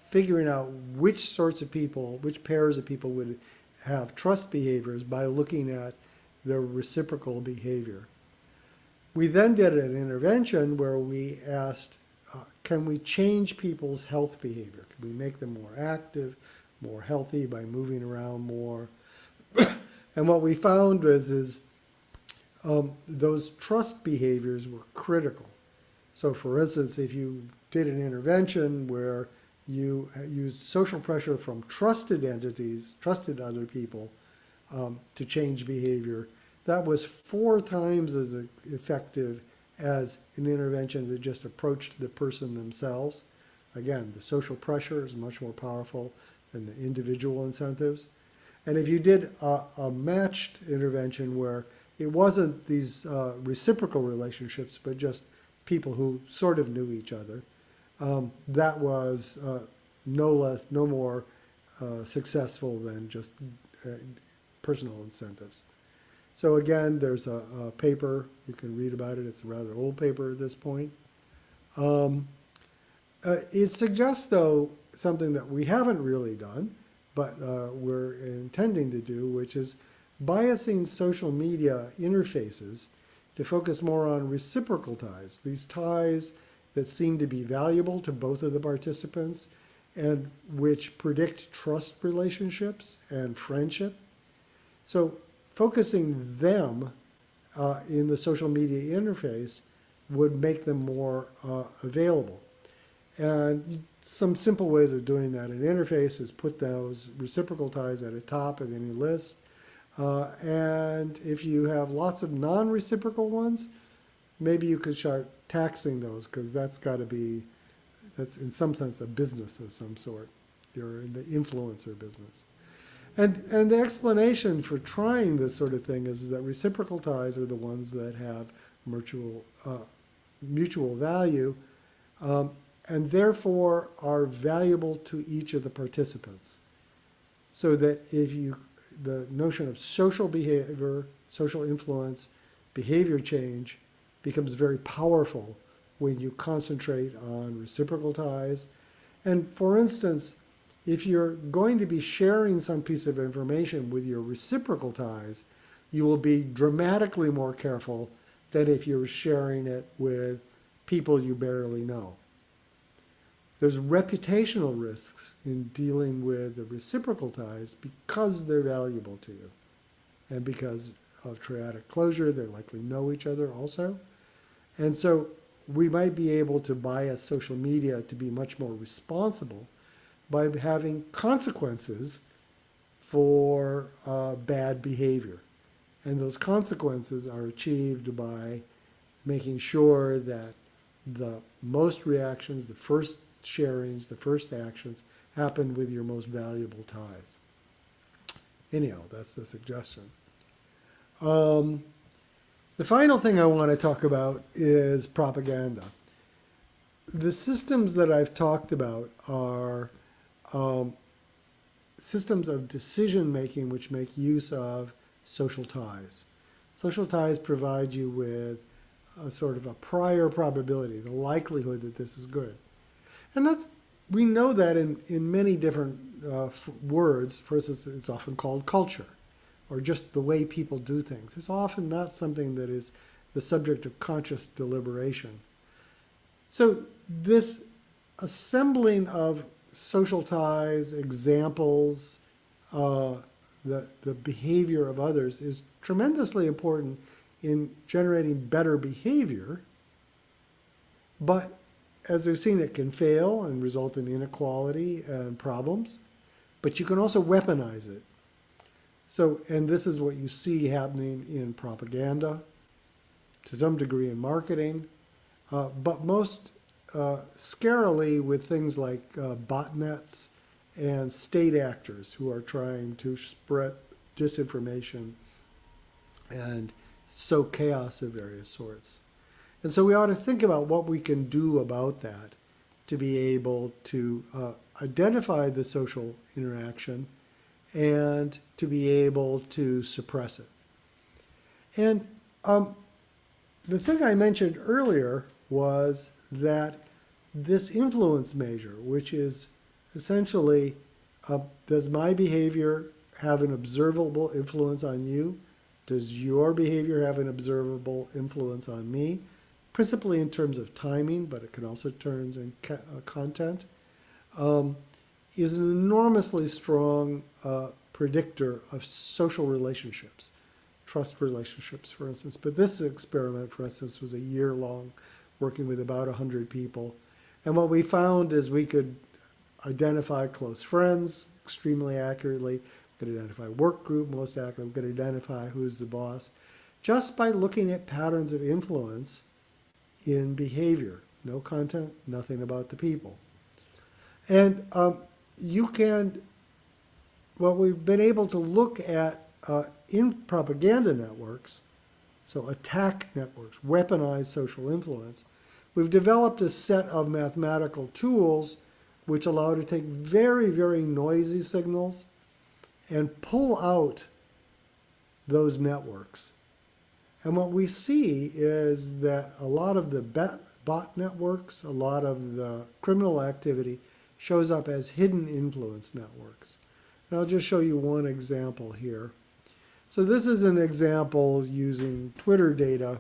figuring out which sorts of people, which pairs of people would have trust behaviors by looking at their reciprocal behavior. We then did an intervention where we asked, can we change people's health behavior? Can we make them more active, more healthy by moving around more? And what we found was those trust behaviors were critical. So for instance, if you did an intervention where you used social pressure from trusted entities, trusted other people, to change behavior, that was 4 times as effective as an intervention that just approached the person themselves. Again, the social pressure is much more powerful than the individual incentives. And if you did a matched intervention where it wasn't these reciprocal relationships, but just people who sort of knew each other, that was no more successful than just personal incentives. So again, there's a paper, you can read about it, it's a rather old paper at this point. It suggests, though, something that we haven't really done, but we're intending to do, which is biasing social media interfaces to focus more on reciprocal ties, these ties that seem to be valuable to both of the participants and which predict trust relationships and friendship. So focusing them in the social media interface would make them more available. And some simple ways of doing that in interface is put those reciprocal ties at the top of any list. And if you have lots of non-reciprocal ones, maybe you could start taxing those, because that's in some sense a business of some sort. You're in the influencer business. And the explanation for trying this sort of thing is that reciprocal ties are the ones that have mutual value, and therefore are valuable to each of the participants. So that the notion of social behavior, social influence, behavior change becomes very powerful when you concentrate on reciprocal ties. And for instance, if you're going to be sharing some piece of information with your reciprocal ties, you will be dramatically more careful than if you're sharing it with people you barely know. There's reputational risks in dealing with the reciprocal ties because they're valuable to you. And because of triadic closure, they likely know each other also. And so we might be able to bias social media to be much more responsible by having consequences for bad behavior. And those consequences are achieved by making sure that the most reactions, the first sharings, the first actions happen with your most valuable ties. Anyhow, that's the suggestion. The final thing I want to talk about is propaganda. The systems that I've talked about are systems of decision-making which make use of social ties. Social ties provide you with a sort of a prior probability, the likelihood that this is good. And we know that in many different words. For instance, it's often called culture, or just the way people do things. It's often not something that is the subject of conscious deliberation. So this assembling of social ties, examples, the behavior of others is tremendously important in generating better behavior. But as we've seen, it can fail and result in inequality and problems. But you can also weaponize it. So, and this is what you see happening in propaganda, to some degree in marketing, but most scarily with things like botnets and state actors who are trying to spread disinformation and sow chaos of various sorts. And so we ought to think about what we can do about that to be able to identify the social interaction and to be able to suppress it. And the thing I mentioned earlier was that this influence measure, which is essentially, does my behavior have an observable influence on you? Does your behavior have an observable influence on me? Principally in terms of timing, but it can also turn in content, is an enormously strong predictor of social relationships, trust relationships, for instance. But this experiment, for instance, was a year long, working with about 100 people. And what we found is we could identify close friends extremely accurately, we could identify work group most accurately, we could identify who's the boss, just by looking at patterns of influence in behavior. No content, nothing about the people. And you can, what we've been able to look at in propaganda networks, so attack networks, weaponized social influence, we've developed a set of mathematical tools which allow to take very, very noisy signals and pull out those networks. And what we see is that a lot of the bot networks, a lot of the criminal activity shows up as hidden influence networks. And I'll just show you one example here. So this is an example using Twitter data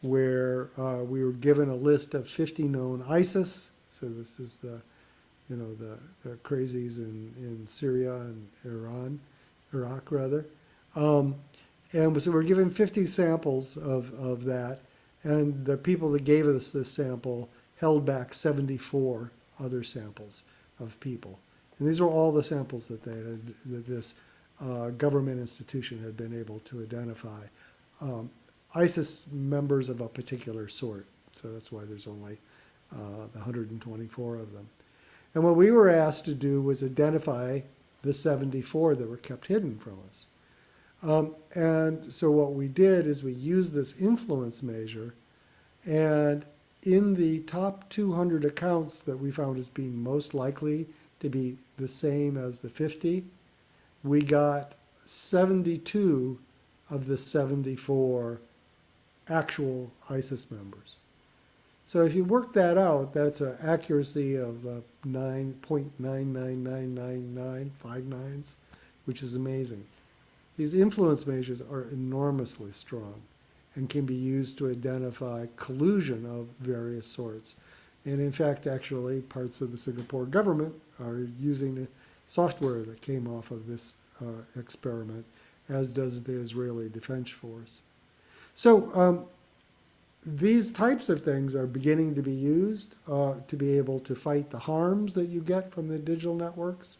where we were given a list of 50 known ISIS. So this is the, you know, the crazies in Syria and Iraq rather. And so we're given 50 samples of that, and the people that gave us this sample held back 74 other samples of people. And these were all the samples that this government institution had been able to identify. ISIS members of a particular sort, so that's why there's only 124 of them. And what we were asked to do was identify the 74 that were kept hidden from us. And so what we did is we used this influence measure, and in the top 200 accounts that we found as being most likely to be the same as the 50, we got 72 of the 74 actual ISIS members. So if you work that out, that's an accuracy of 9.99999, 5 nines, which is amazing. These influence measures are enormously strong and can be used to identify collusion of various sorts. And in fact, actually, parts of the Singapore government are using the software that came off of this experiment, as does the Israeli Defense Force. So these types of things are beginning to be used to be able to fight the harms that you get from the digital networks.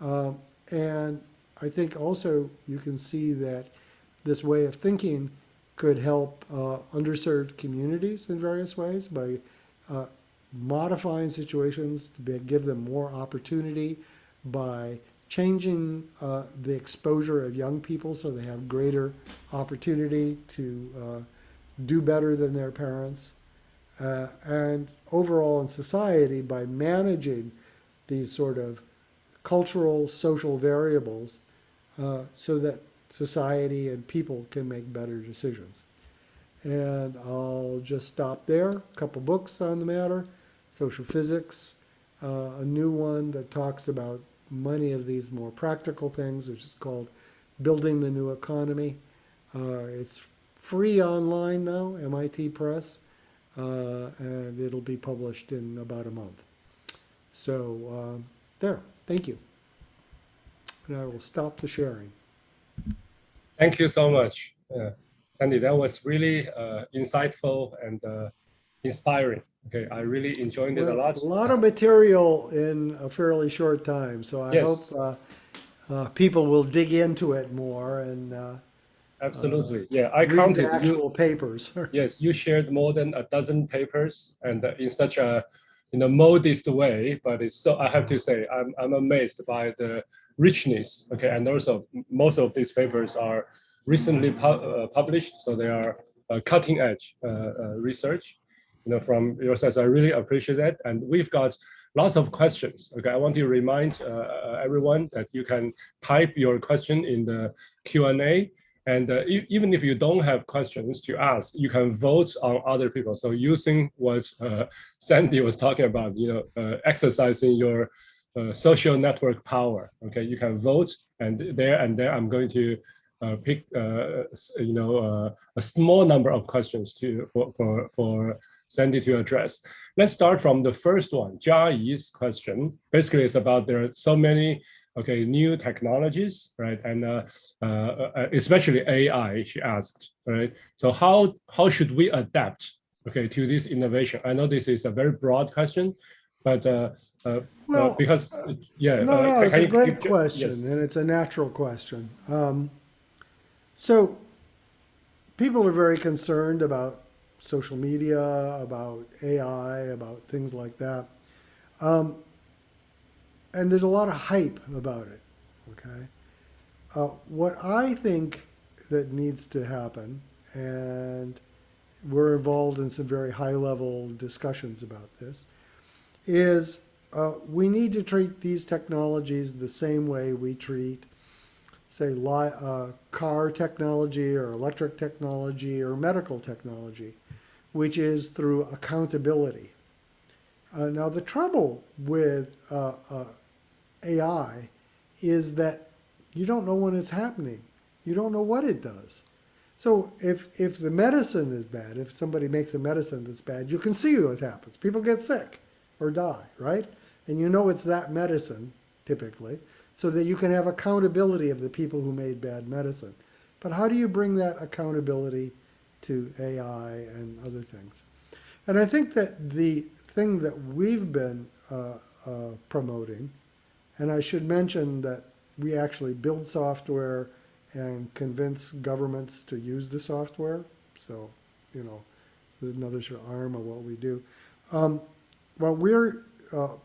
And I think also you can see that this way of thinking could help underserved communities in various ways by modifying situations to give them more opportunity, by changing the exposure of young people so they have greater opportunity to do better than their parents, and overall in society by managing these sort of cultural, social variables so that society and people can make better decisions. And I'll just stop there. A couple books on the matter. Social Physics, a new one that talks about many of these more practical things, which is called Building the New Economy. It's free online now, MIT Press, and it'll be published in about a month. So there, thank you. And I will stop the sharing. Thank you so much, Sandy. That was really insightful and inspiring. Okay, I really enjoyed it a Well, lot. a lot of material in a fairly short time, so I hope Yes, people will dig into it more and absolutely. Yeah, I read the counted you. actual papers. Yes, you shared more than a dozen papers, and in such a modest way. But it's so I have to say I'm amazed by the richness. Okay, and also most of these papers are recently published, so they are cutting edge research. From your side, I really appreciate that, and we've got lots of questions. Okay, I want to remind everyone that you can type your question in the Q&A. And even if you don't have questions to ask, you can vote on other people. So using what Sandy was talking about, exercising your social network power. Okay, you can vote, and there I'm going to pick, a small number of questions for Sandy to address. Let's start from the first one, Jia Yi's question. Basically, it's about there are so many new technologies, right? And especially AI, she asked, right? So how should we adapt, to this innovation? I know this is a very broad question, but Well, because no, it's a great question, yes, and it's a natural question. So people are very concerned about social media, about AI, about things like that. And there's a lot of hype about it, okay? What I think that needs to happen, and we're involved in some very high-level discussions about this, is we need to treat these technologies the same way we treat, say, car technology or electric technology or medical technology, which is through accountability. Now, the trouble with AI is that you don't know when it's happening. You don't know what it does. So if the medicine is bad, if somebody makes a medicine that's bad, you can see what happens. People get sick or die, right? And you know it's that medicine, typically, so that you can have accountability of the people who made bad medicine. But how do you bring that accountability to AI and other things? And I think that the thing that we've been promoting, and I should mention that we actually build software and convince governments to use the software. So, there's another sort of arm of what we do. What we're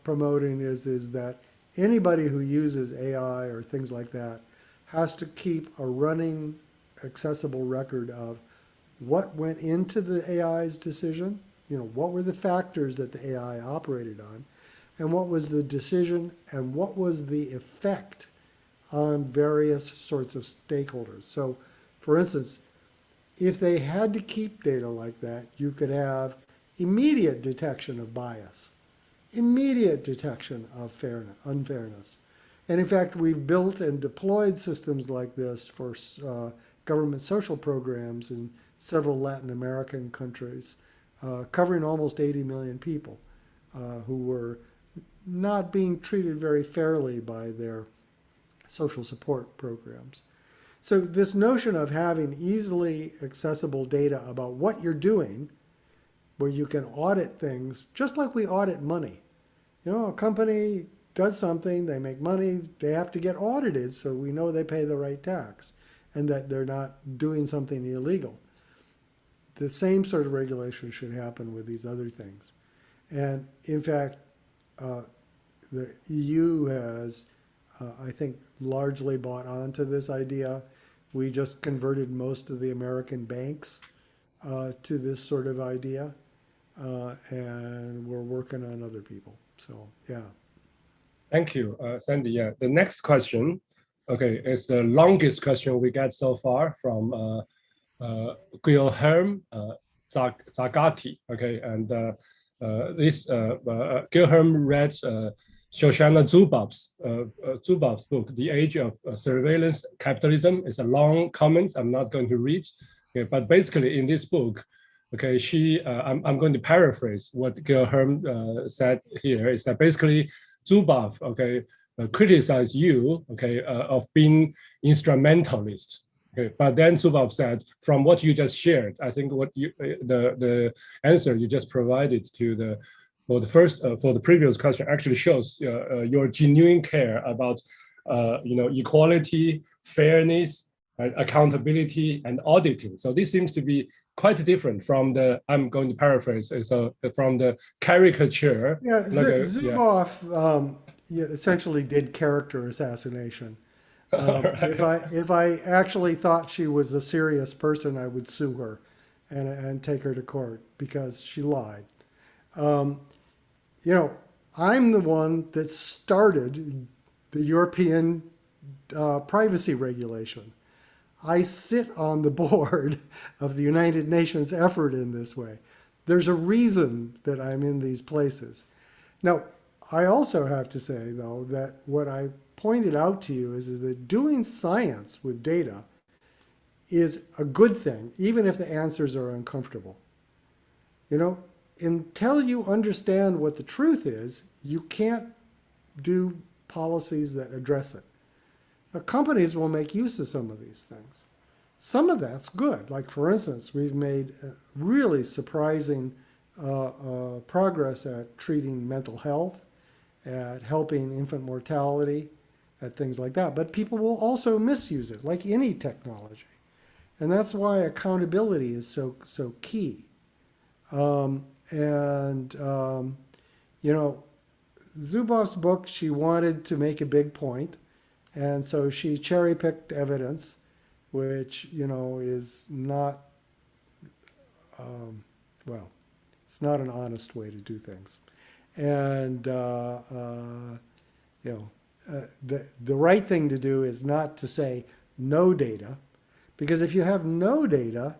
promoting is that anybody who uses AI or things like that has to keep a running, accessible record of what went into the AI's decision, what were the factors that the AI operated on, and what was the decision, and what was the effect on various sorts of stakeholders. So, for instance, if they had to keep data like that, you could have immediate detection of bias, immediate detection of unfairness. And in fact, we've built and deployed systems like this for government social programs in several Latin American countries, covering almost 80 million people who were not being treated very fairly by their social support programs. So this notion of having easily accessible data about what you're doing, where you can audit things, just like we audit money. A company does something, they make money, they have to get audited so we know they pay the right tax and that they're not doing something illegal. The same sort of regulation should happen with these other things. And in fact, the EU has, I think, largely bought onto this idea. We just converted most of the American banks to this sort of idea, and we're working on other people. So, yeah. Thank you, Sandy. Yeah, the next question, is the longest question we get so far from Guilherme Zagati. Okay, and this Guilherme read Shoshana Zuboff's book, The Age of Surveillance Capitalism. It's a long comment I'm not going to read, but basically in this book, okay, I'm going to paraphrase what Gerhardt said here, is that basically Zuboff, okay, criticized you, okay, of being instrumentalist. Okay, but then Zuboff said, from what you just shared, I think what you the answer you just provided to the for the previous question actually shows your genuine care about equality, fairness, accountability, and auditing. So this seems to be quite different from the, I'm going to paraphrase, so from the caricature. Yeah, Zuboff essentially did character assassination. Right. If I actually thought she was a serious person, I would sue her and take her to court because she lied. You know, I'm the one that started the European privacy regulation. I sit on the board of the United Nations effort in this way. There's a reason that I'm in these places. Now, I also have to say, though, that what I pointed out to you is that doing science with data is a good thing, even if the answers are uncomfortable. You know, until you understand what the truth is, you can't do policies that address it. Now, companies will make use of some of these things. Some of that's good. Like, for instance, we've made really surprising progress at treating mental health, at helping infant mortality, at things like that. But people will also misuse it, like any technology. And that's why accountability is so key. You know, Zuboff's book, she wanted to make a big point, and so she cherry-picked evidence, which, you know, is not, well, it's not an honest way to do things. And, you know, the right thing to do is not to say no data, because if you have no data,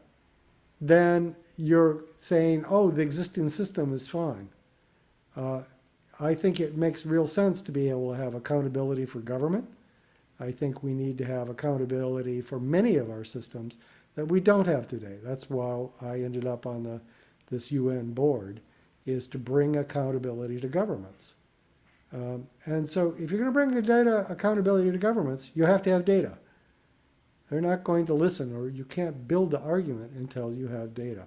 then you're saying, oh, the existing system is fine. I think it makes real sense to be able to have accountability for government. I think we need to have accountability for many of our systems that we don't have today. That's why I ended up on this UN board, is to bring accountability to governments. And so if you're going to bring the data accountability to governments, you have to have data. They're not going to listen, or you can't build the argument until you have data.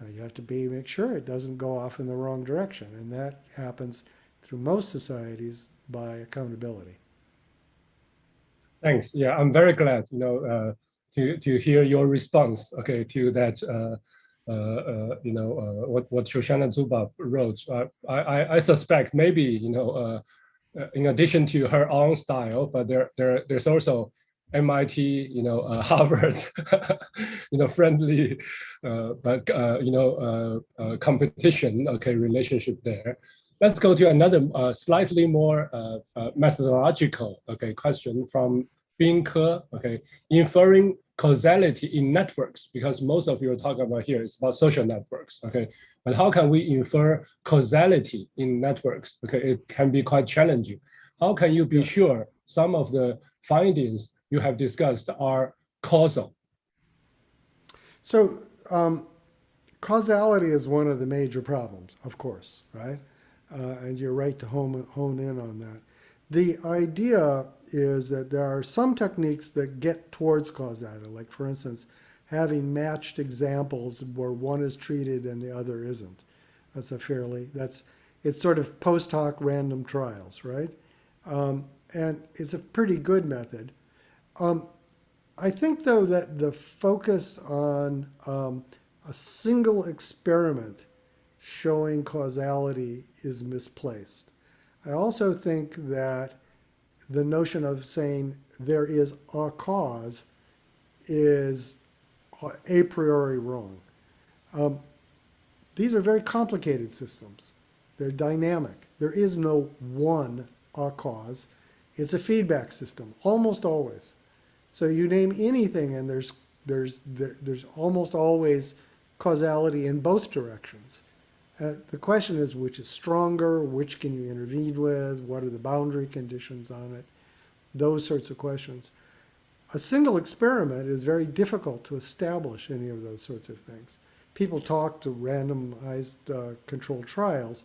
Now, you have to make sure it doesn't go off in the wrong direction, and that happens through most societies by accountability. Thanks. Yeah, I'm very glad, you know, to hear your response, okay, to that, what Shoshana Zuboff wrote. I suspect maybe, you know, in addition to her own style, but there's also MIT, you know, Harvard, you know, friendly, but competition, okay, relationship there. Let's go to another slightly more methodological, okay, question from Bin Ke, okay, inferring causality in networks, because most of your talk about here is about social networks, okay, but how can we infer causality in networks? Okay, it can be quite challenging. How can you be sure some of the findings you have discussed are causal? So causality is one of the major problems, of course, right? And you're right to hone in on that. The idea is that there are some techniques that get towards causality, like, for instance, having matched examples where one is treated and the other isn't. It's sort of post hoc random trials, right? And it's a pretty good method. I think, though, that the focus on a single experiment showing causality is misplaced. I also think that the notion of saying there is a cause is a priori wrong. These are very complicated systems. They're dynamic. There is no one cause. It's a feedback system, almost always. So you name anything, and there's almost always causality in both directions. The question is, which is stronger? Which can you intervene with? What are the boundary conditions on it? Those sorts of questions. A single experiment is very difficult to establish any of those sorts of things. people talk to randomized controlled trials,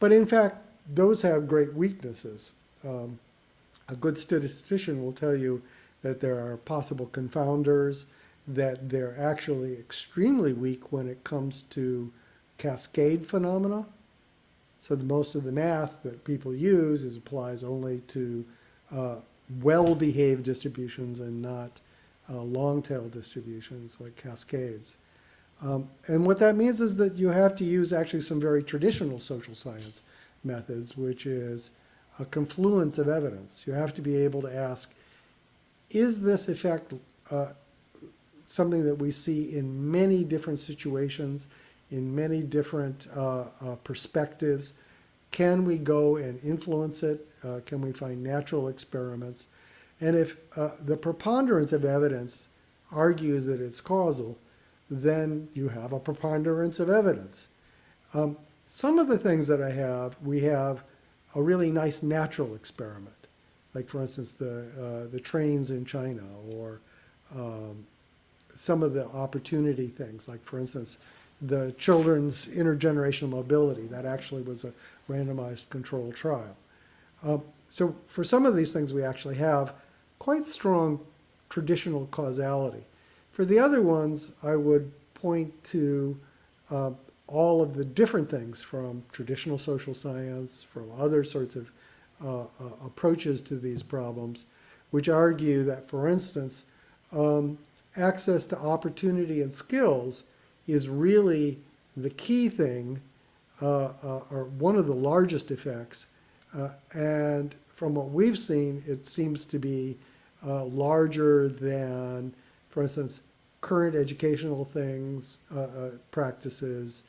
but in fact, those have great weaknesses. A good statistician will tell you that there are possible confounders, that they're actually extremely weak when it comes to cascade phenomena. So most of the math that people use applies only to well-behaved distributions and not long-tail distributions like cascades. And what that means is that you have to use actually some very traditional social science methods, which is a confluence of evidence. You have to be able to ask, is this effect something that we see in many different situations, in many different perspectives? Can we go and influence it? Can we find natural experiments? And if the preponderance of evidence argues that it's causal, then you have a preponderance of evidence. Some of the things that we have a really nice natural experiment, like for instance the trains in China, or some of the opportunity things, like for instance the children's intergenerational mobility. That actually was a randomized controlled trial. So for some of these things we actually have quite strong traditional causality. For the other ones, I would point to all of the different things from traditional social science, from other sorts of approaches to these problems, which argue that, for instance, access to opportunity and skills is really the key thing, or one of the largest effects. And from what we've seen, it seems to be larger than, for instance, current educational things, practices,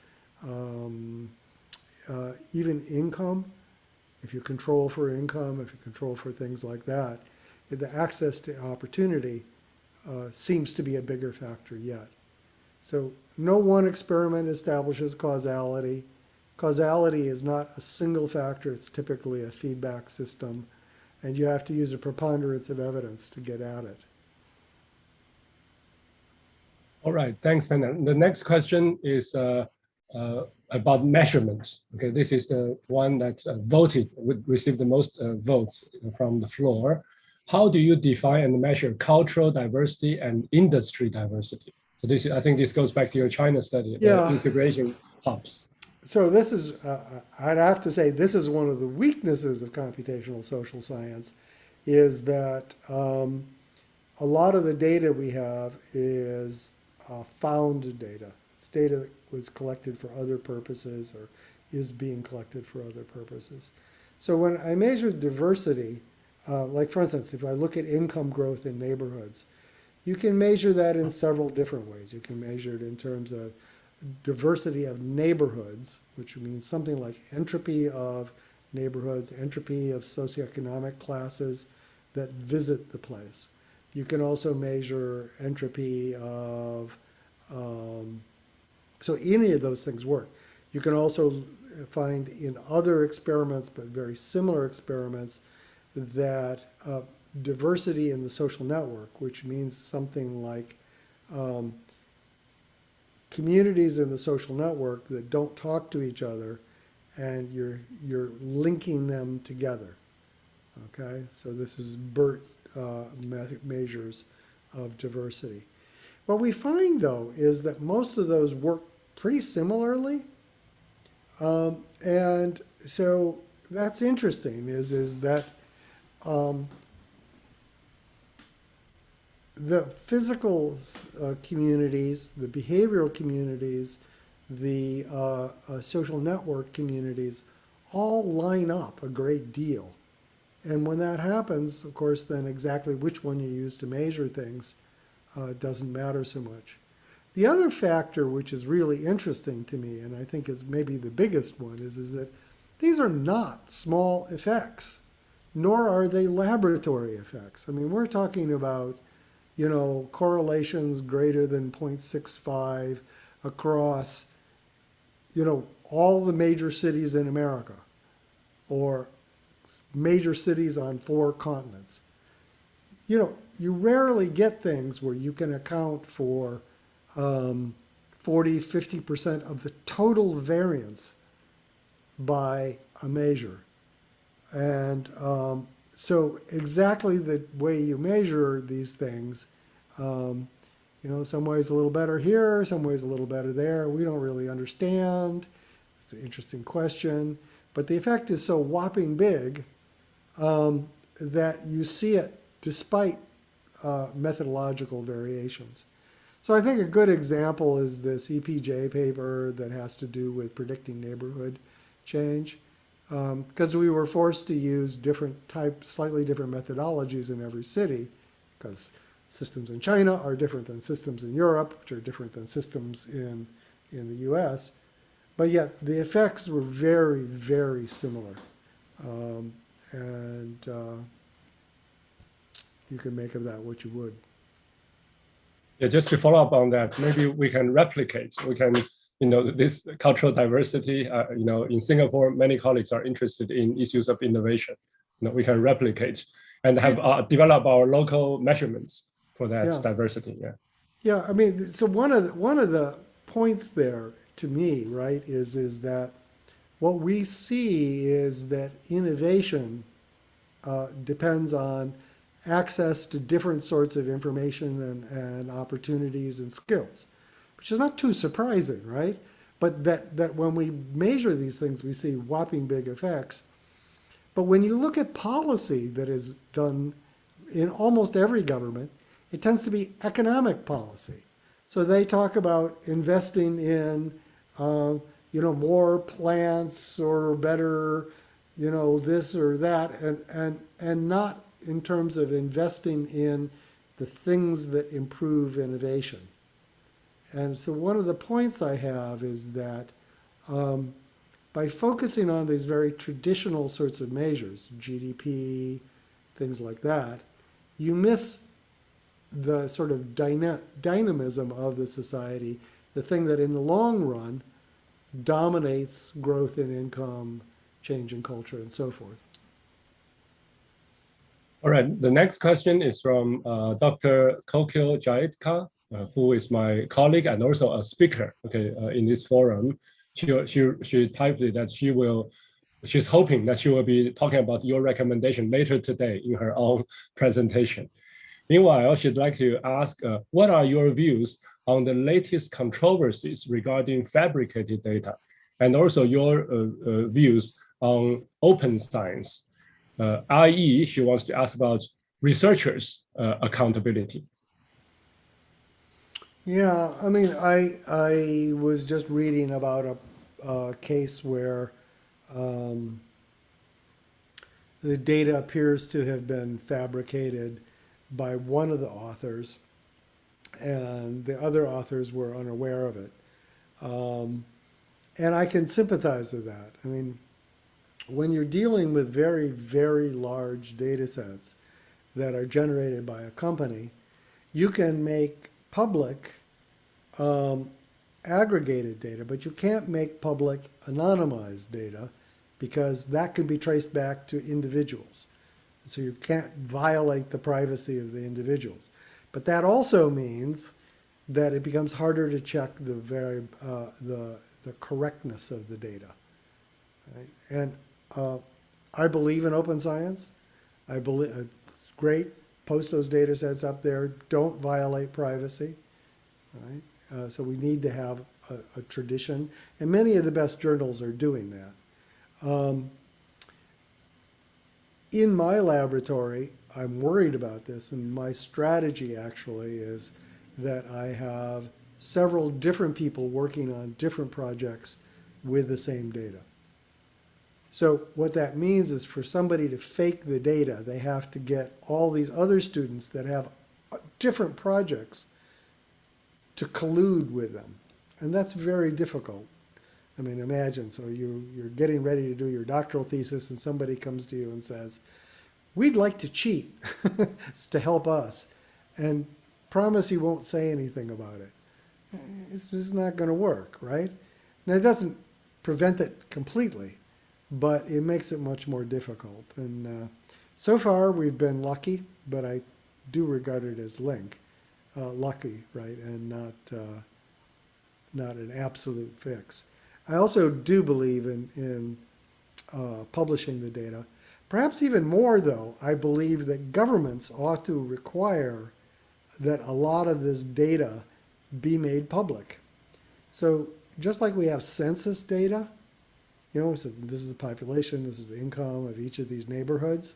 even income. If you control for income, if you control for things like that, the access to opportunity seems to be a bigger factor yet. So no one experiment establishes causality. Causality is not a single factor, it's typically a feedback system, and you have to use a preponderance of evidence to get at it. All right, thanks, Pentland. The next question is about measurements. Okay, this is the one that received the most votes from the floor. How do you define and measure cultural diversity and industry diversity? So this, I think this goes back to your China study, the integration hubs. So this is, I'd have to say, this is one of the weaknesses of computational social science, is that a lot of the data we have is found data. It's data that was collected for other purposes or is being collected for other purposes. So when I measure diversity, like for instance, if I look at income growth in neighborhoods, you can measure that in several different ways. You can measure it in terms of diversity of neighborhoods, which means something like entropy of neighborhoods, entropy of socioeconomic classes that visit the place. You can also measure entropy of, so any of those things work. You can also find in other experiments, but very similar experiments, that diversity in the social network, which means something like communities in the social network that don't talk to each other, and you're linking them together. Okay, so this is BERT measures of diversity. What we find, though, is that most of those work pretty similarly, and so that's interesting. Is that the physical communities, the behavioral communities, the social network communities all line up a great deal. And when that happens, of course, then exactly which one you use to measure things doesn't matter so much. The other factor which is really interesting to me, and I think is maybe the biggest one, is that these are not small effects, nor are they laboratory effects. I mean, we're talking about, you know, correlations greater than 0.65 across, you know, all the major cities in America, or major cities on 4 continents. You know, you rarely get things where you can account for 40, 50% of the total variance by a measure. And so exactly the way you measure these things, you know, some ways a little better here, some ways a little better there. We don't really understand. It's an interesting question. But the effect is so whopping big that you see it despite methodological variations. So I think a good example is this EPJ paper that has to do with predicting neighborhood change. Because we were forced to use slightly different methodologies in every city, because systems in China are different than systems in Europe, which are different than systems in the US. But yet the effects were very, very similar. You can make of that what you would. Yeah, just to follow up on that, maybe we can replicate. We can, you know, this cultural diversity. You know, in Singapore, many colleagues are interested in issues of innovation. You know, we can replicate and have develop our local measurements for that diversity. Yeah. Yeah, I mean, so one of the points there to me, right, is that what we see is that innovation depends on access to different sorts of information and opportunities and skills, which is not too surprising, right? But that when we measure these things, we see whopping big effects. But when you look at policy that is done in almost every government, it tends to be economic policy. So they talk about investing in, you know, more plants or better, you know, this or that, and not in terms of investing in the things that improve innovation. And so one of the points I have is that by focusing on these very traditional sorts of measures, GDP, things like that, you miss the sort of dynamism of the society, the thing that in the long run dominates growth in income, change in culture, and so forth. All right, the next question is from Dr. Kokyo Jaitka, who is my colleague and also a speaker, okay, in this forum. She typed it that she's hoping that she will be talking about your recommendation later today in her own presentation. Meanwhile, she'd like to ask, what are your views on the latest controversies regarding fabricated data, and also your views on open science, i.e., she wants to ask about researchers' accountability. Yeah, I mean, I was just reading about a case where the data appears to have been fabricated by one of the authors, and the other authors were unaware of it. And I can sympathize with that. I mean, when you're dealing with very, very large data sets that are generated by a company, you can make public aggregated data, but you can't make public anonymized data because that can be traced back to individuals. So you can't violate the privacy of the individuals. But that also means that it becomes harder to check the correctness of the data. Right? And I believe in open science. I believe it's great. Post those data sets up there. Don't violate privacy. Right? So we need to have a tradition, and many of the best journals are doing that. In my laboratory, I'm worried about this, and my strategy actually is that I have several different people working on different projects with the same data. So what that means is for somebody to fake the data, they have to get all these other students that have different projects to collude with them. And that's very difficult. I mean, imagine, so you're getting ready to do your doctoral thesis and somebody comes to you and says, we'd like to cheat to help us, and promise you won't say anything about it. It's just not going to work, right? Now, it doesn't prevent it completely, but it makes it much more difficult. And so far, we've been lucky, but I do regard it as lucky, right, and not an absolute fix. I also do believe in publishing the data. Perhaps even more, though, I believe that governments ought to require that a lot of this data be made public. So just like we have census data, so this is the population, this is the income of each of these neighborhoods,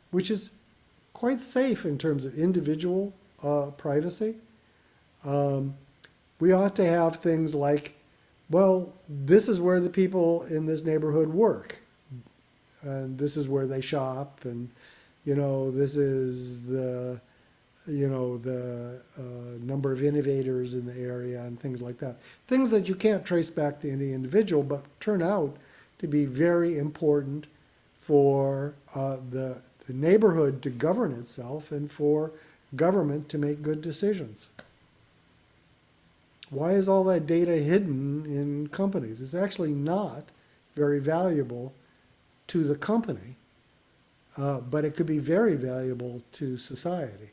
which is quite safe in terms of individual privacy. We ought to have things like, well, this is where the people in this neighborhood work, and this is where they shop, and this is the number of innovators in the area and things like that. Things that you can't trace back to any individual, but turn out to be very important for the neighborhood to govern itself and for government to make good decisions. Why is all that data hidden in companies? It's actually not very valuable to the company, but it could be very valuable to society.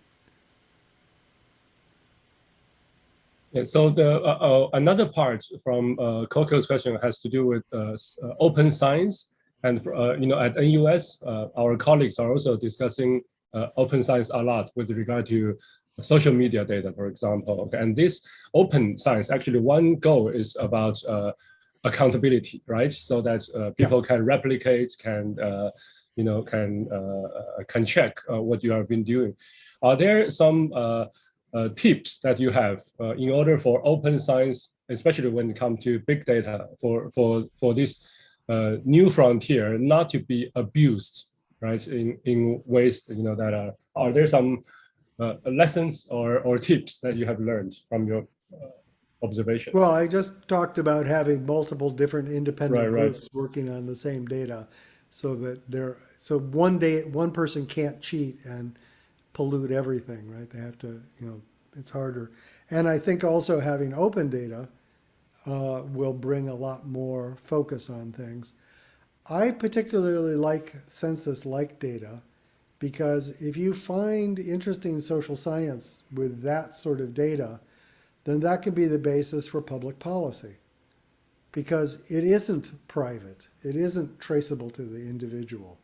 Yeah, so another part from Kokyo's question has to do with open science, and at NUS, our colleagues are also discussing open science a lot with regard to social media data, for example. Okay, and this open science, actually, one goal is about accountability, right? So that people can replicate, can check what you have been doing. Are there some tips that you have in order for open science, especially when it comes to big data, for this new frontier not to be abused, right? In ways that are there some lessons or tips that you have learned from your observations? Well, I just talked about having multiple different independent Right. groups working on the same data, so that one person can't cheat and pollute everything, right? They have to, it's harder. And I think also having open data will bring a lot more focus on things. I particularly like census-like data because if you find interesting social science with that sort of data, then that can be the basis for public policy, because it isn't private. It isn't traceable to the individual.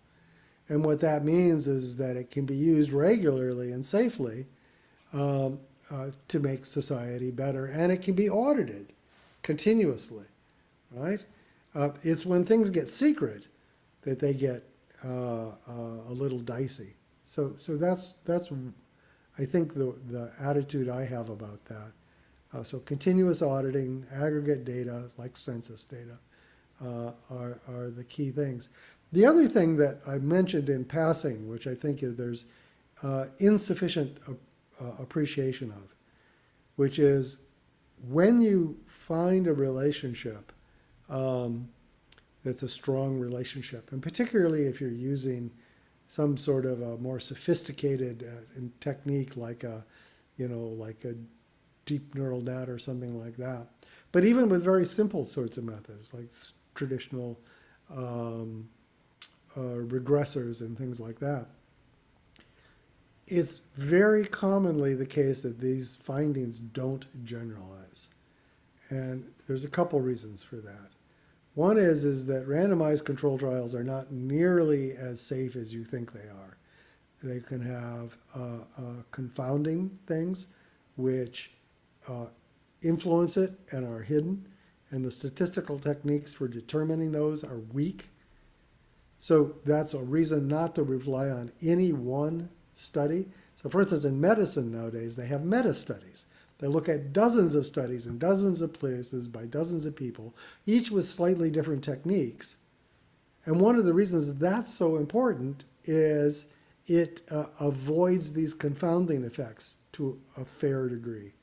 And what that means is that it can be used regularly and safely to make society better, and it can be audited continuously, right? It's when things get secret that they get a little dicey. So that's I think the attitude I have about that. So continuous auditing, aggregate data like census data are the key things. The other thing that I mentioned in passing, which I think there's insufficient appreciation of, which is when you find a relationship that's a strong relationship, and particularly if you're using some sort of a more sophisticated technique like a deep neural net or something like that. But even with very simple sorts of methods like traditional regressors and things like that, it's very commonly the case that these findings don't generalize. And there's a couple reasons for that. One is that randomized control trials are not nearly as safe as you think they are. They can have confounding things which influence it and are hidden, and the statistical techniques for determining those are weak. So that's a reason not to rely on any one study. So for instance, in medicine nowadays, they have meta-studies. They look at dozens of studies in dozens of places by dozens of people, each with slightly different techniques. And one of the reasons that's so important is it avoids these confounding effects to a fair degree.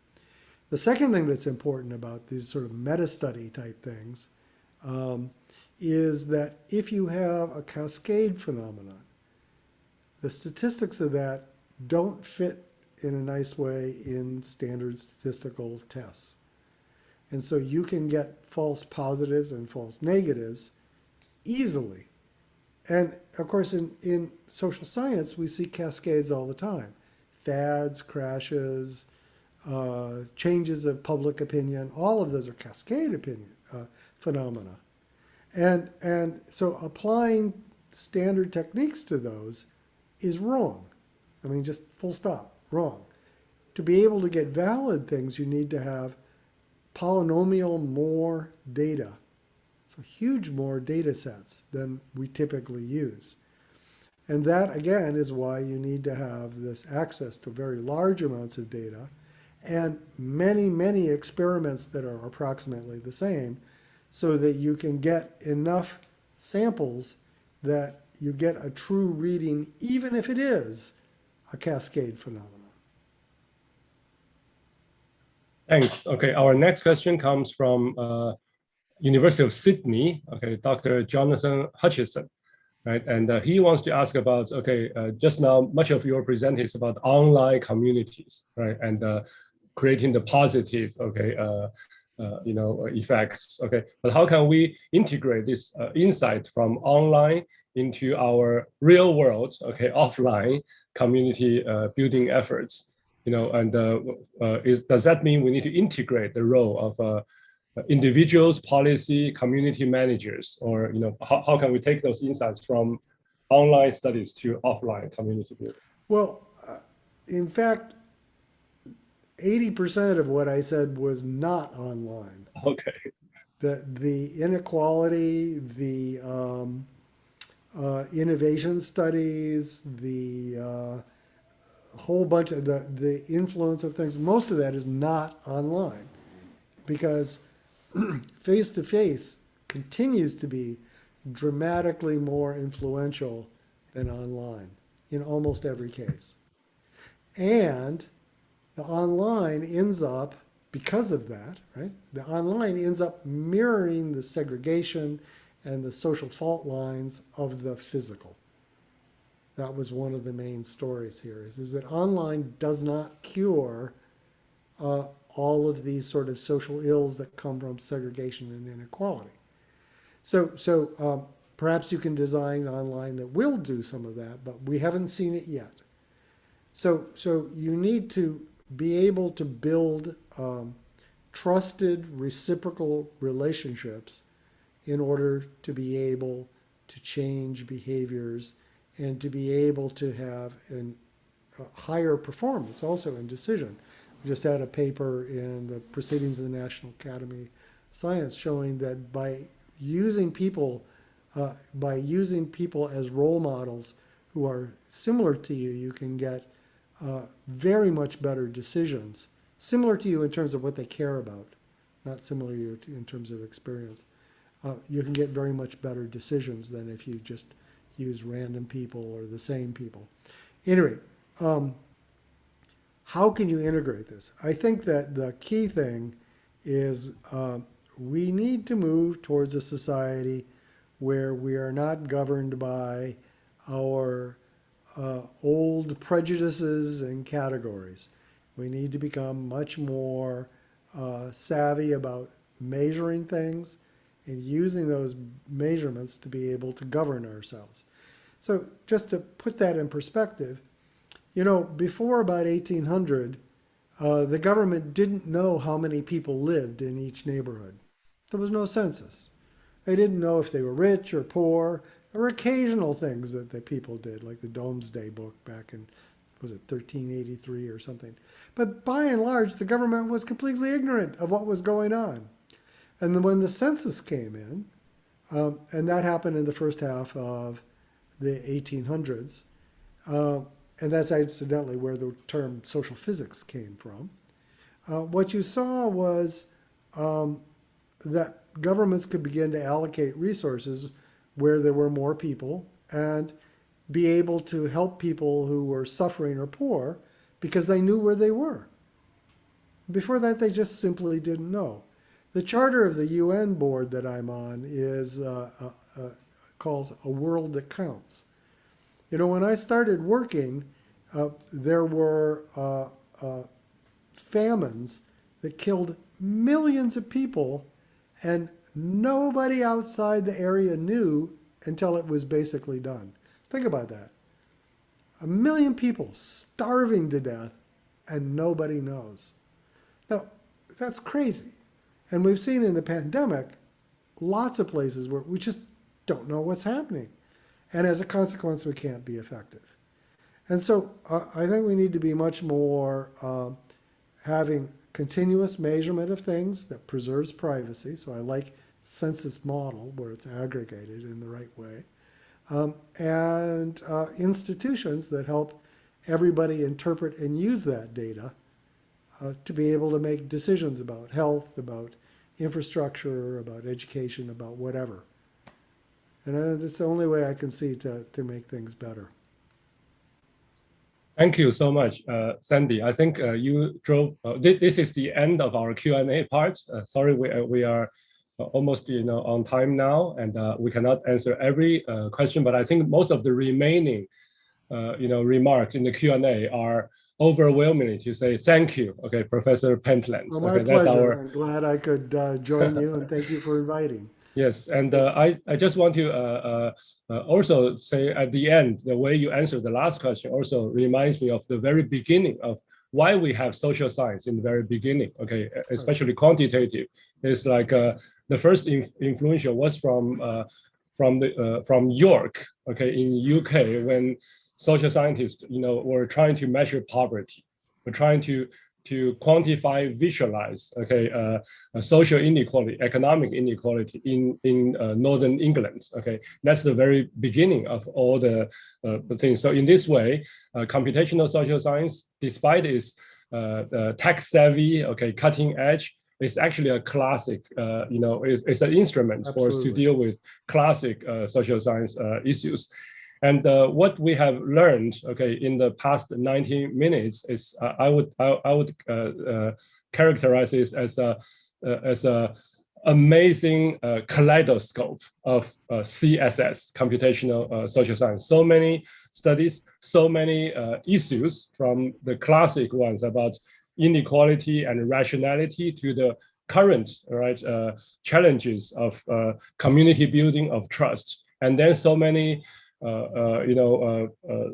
The second thing that's important about these sort of meta-study type things is that if you have a cascade phenomenon, the statistics of that don't fit in a nice way in standard statistical tests. And so you can get false positives and false negatives easily. And of course, in social science, we see cascades all the time. Fads, crashes, changes of public opinion. All of those are cascade opinion phenomena. And so applying standard techniques to those is wrong. I mean, just full stop, wrong. To be able to get valid things, you need to have polynomial more data. So huge more data sets than we typically use. And that, again, is why you need to have this access to very large amounts of data and many, many experiments that are approximately the same so that you can get enough samples that you get a true reading, even if it is a cascade phenomenon. Thanks. Okay, our next question comes from University of Sydney, okay, Dr. Jonathan Hutchison, right? And he wants to ask about, okay, just now much of your present is about online communities, right? And creating the positive, okay, effects, okay? But how can we integrate this insight from online into our real world, okay, offline community building efforts? And does that mean we need to integrate the role of individuals, policy, community managers, or how can we take those insights from online studies to offline community building? Well, in fact, 80% of what I said was not online. Okay. The inequality, the innovation studies, the whole bunch of the influence of things, most of that is not online because face-to-face continues to be dramatically more influential than online in almost every case. And the online ends up, because of that, right? The online ends up mirroring the segregation and the social fault lines of the physical. That was one of the main stories here, is that online does not cure all of these sort of social ills that come from segregation and inequality. So perhaps you can design online that will do some of that, but we haven't seen it yet. So you need to be able to build trusted reciprocal relationships in order to be able to change behaviors and to be able to have a higher performance also in decision. We just had a paper in the Proceedings of the National Academy of Science showing that by using people as role models who are similar to you, you can get very much better decisions, similar to you in terms of what they care about, not similar to you in terms of experience. You can get very much better decisions than if you just use random people or the same people. Anyway, how can you integrate this? I think that the key thing is we need to move towards a society where we are not governed by our old prejudices and categories. We need to become much more savvy about measuring things and using those measurements to be able to govern ourselves. So just to put that in perspective, before about 1800, the government didn't know how many people lived in each neighborhood. There was no census. They didn't know if they were rich or poor. There were occasional things that the people did, like the Domesday Book back in, was it 1383 or something. But by and large, the government was completely ignorant of what was going on. And then when the census came in, and that happened in the first half of the 1800s, and that's incidentally where the term social physics came from, what you saw was that governments could begin to allocate resources where there were more people and be able to help people who were suffering or poor because they knew where they were. Before that, they just simply didn't know. The charter of the UN board that I'm on is calls A World That Counts. When I started working, there were famines that killed millions of people, and nobody outside the area knew until it was basically done. Think about that. 1 million people starving to death, and nobody knows. Now, that's crazy. And we've seen in the pandemic lots of places where we just don't know what's happening. And as a consequence, we can't be effective. And so I think we need to be much more having continuous measurement of things that preserves privacy. So I like census model where it's aggregated in the right way. And institutions that help everybody interpret and use that data to be able to make decisions about health, about infrastructure, about education, about whatever. And that's the only way I can see to make things better. Thank you so much, Sandy. I think you drove, this is the end of our Q&A part. Sorry, we are almost on time now, and we cannot answer every question, but I think most of the remaining remarks in the Q&A are overwhelmingly to say thank you, okay, Professor Pentland. Well, my okay, pleasure. I'm glad I could join you, and thank you for inviting. Yes, and I just want to also say at the end, the way you answered the last question also reminds me of the very beginning of why we have social science in the very beginning, okay, especially quantitative. It's like the first influential was from York, okay, in UK, when social scientists, were trying to measure poverty, were trying to quantify, visualize, okay, social inequality, economic inequality in Northern England, okay. That's the very beginning of all the things. So in this way, computational social science, despite its tech savvy, okay, cutting edge, it's actually a classic, it's an instrument for us to deal with classic social science issues. And what we have learned, okay, in the past 90 minutes is I would characterize this as a amazing kaleidoscope of CSS, computational social science. So many studies, so many issues, from the classic ones about inequality and rationality to the current challenges of community building, of trust, and then so many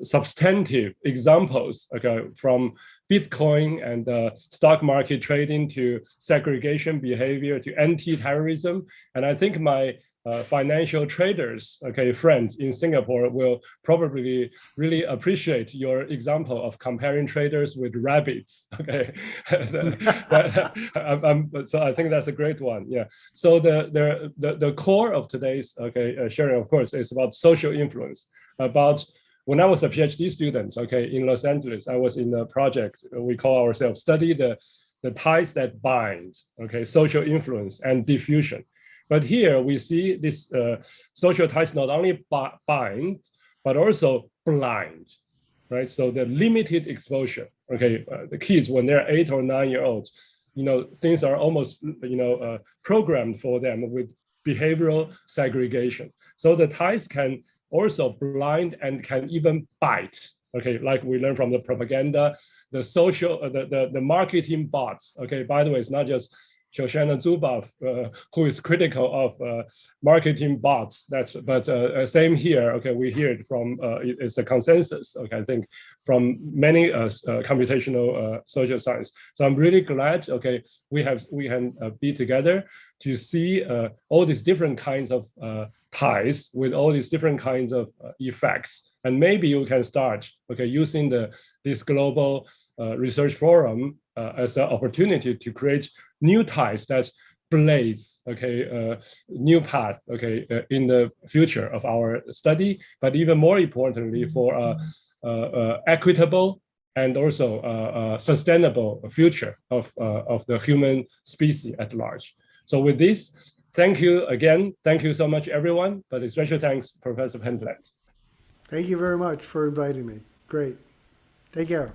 substantive examples, okay, from Bitcoin and stock market trading to segregation behavior to anti-terrorism. And I think my financial traders, okay, friends in Singapore will probably really appreciate your example of comparing traders with rabbits, okay. So I think that's a great one, yeah. So the core of today's sharing, of course, is about social influence. About when I was a PhD student, okay, in Los Angeles, I was in a project we call ourselves study the ties that bind, okay, social influence and diffusion. But here we see this social ties not only bind, but also blind, right? So the limited exposure, okay, the kids, when they're 8 or 9 years old, things are almost, programmed for them with behavioral segregation. So the ties can also blind and can even bite, okay, like we learned from the propaganda, the social, the marketing bots, okay, by the way, it's not just Shoshana Zuboff, who is critical of marketing bots. But same here. Okay, we hear it from it's a consensus. Okay, I think from many computational social science. So I'm really glad. Okay, we can be together to see all these different kinds of ties with all these different kinds of effects. And maybe you can start, okay, using this global research forum as an opportunity to create new ties that blaze, okay, new path, okay, in the future of our study, but even more importantly for equitable and also sustainable future of the human species at large. So with this, thank you again. Thank you so much, everyone, but especially thanks, Professor Pentland. Thank you very much for inviting me. Great. Take care.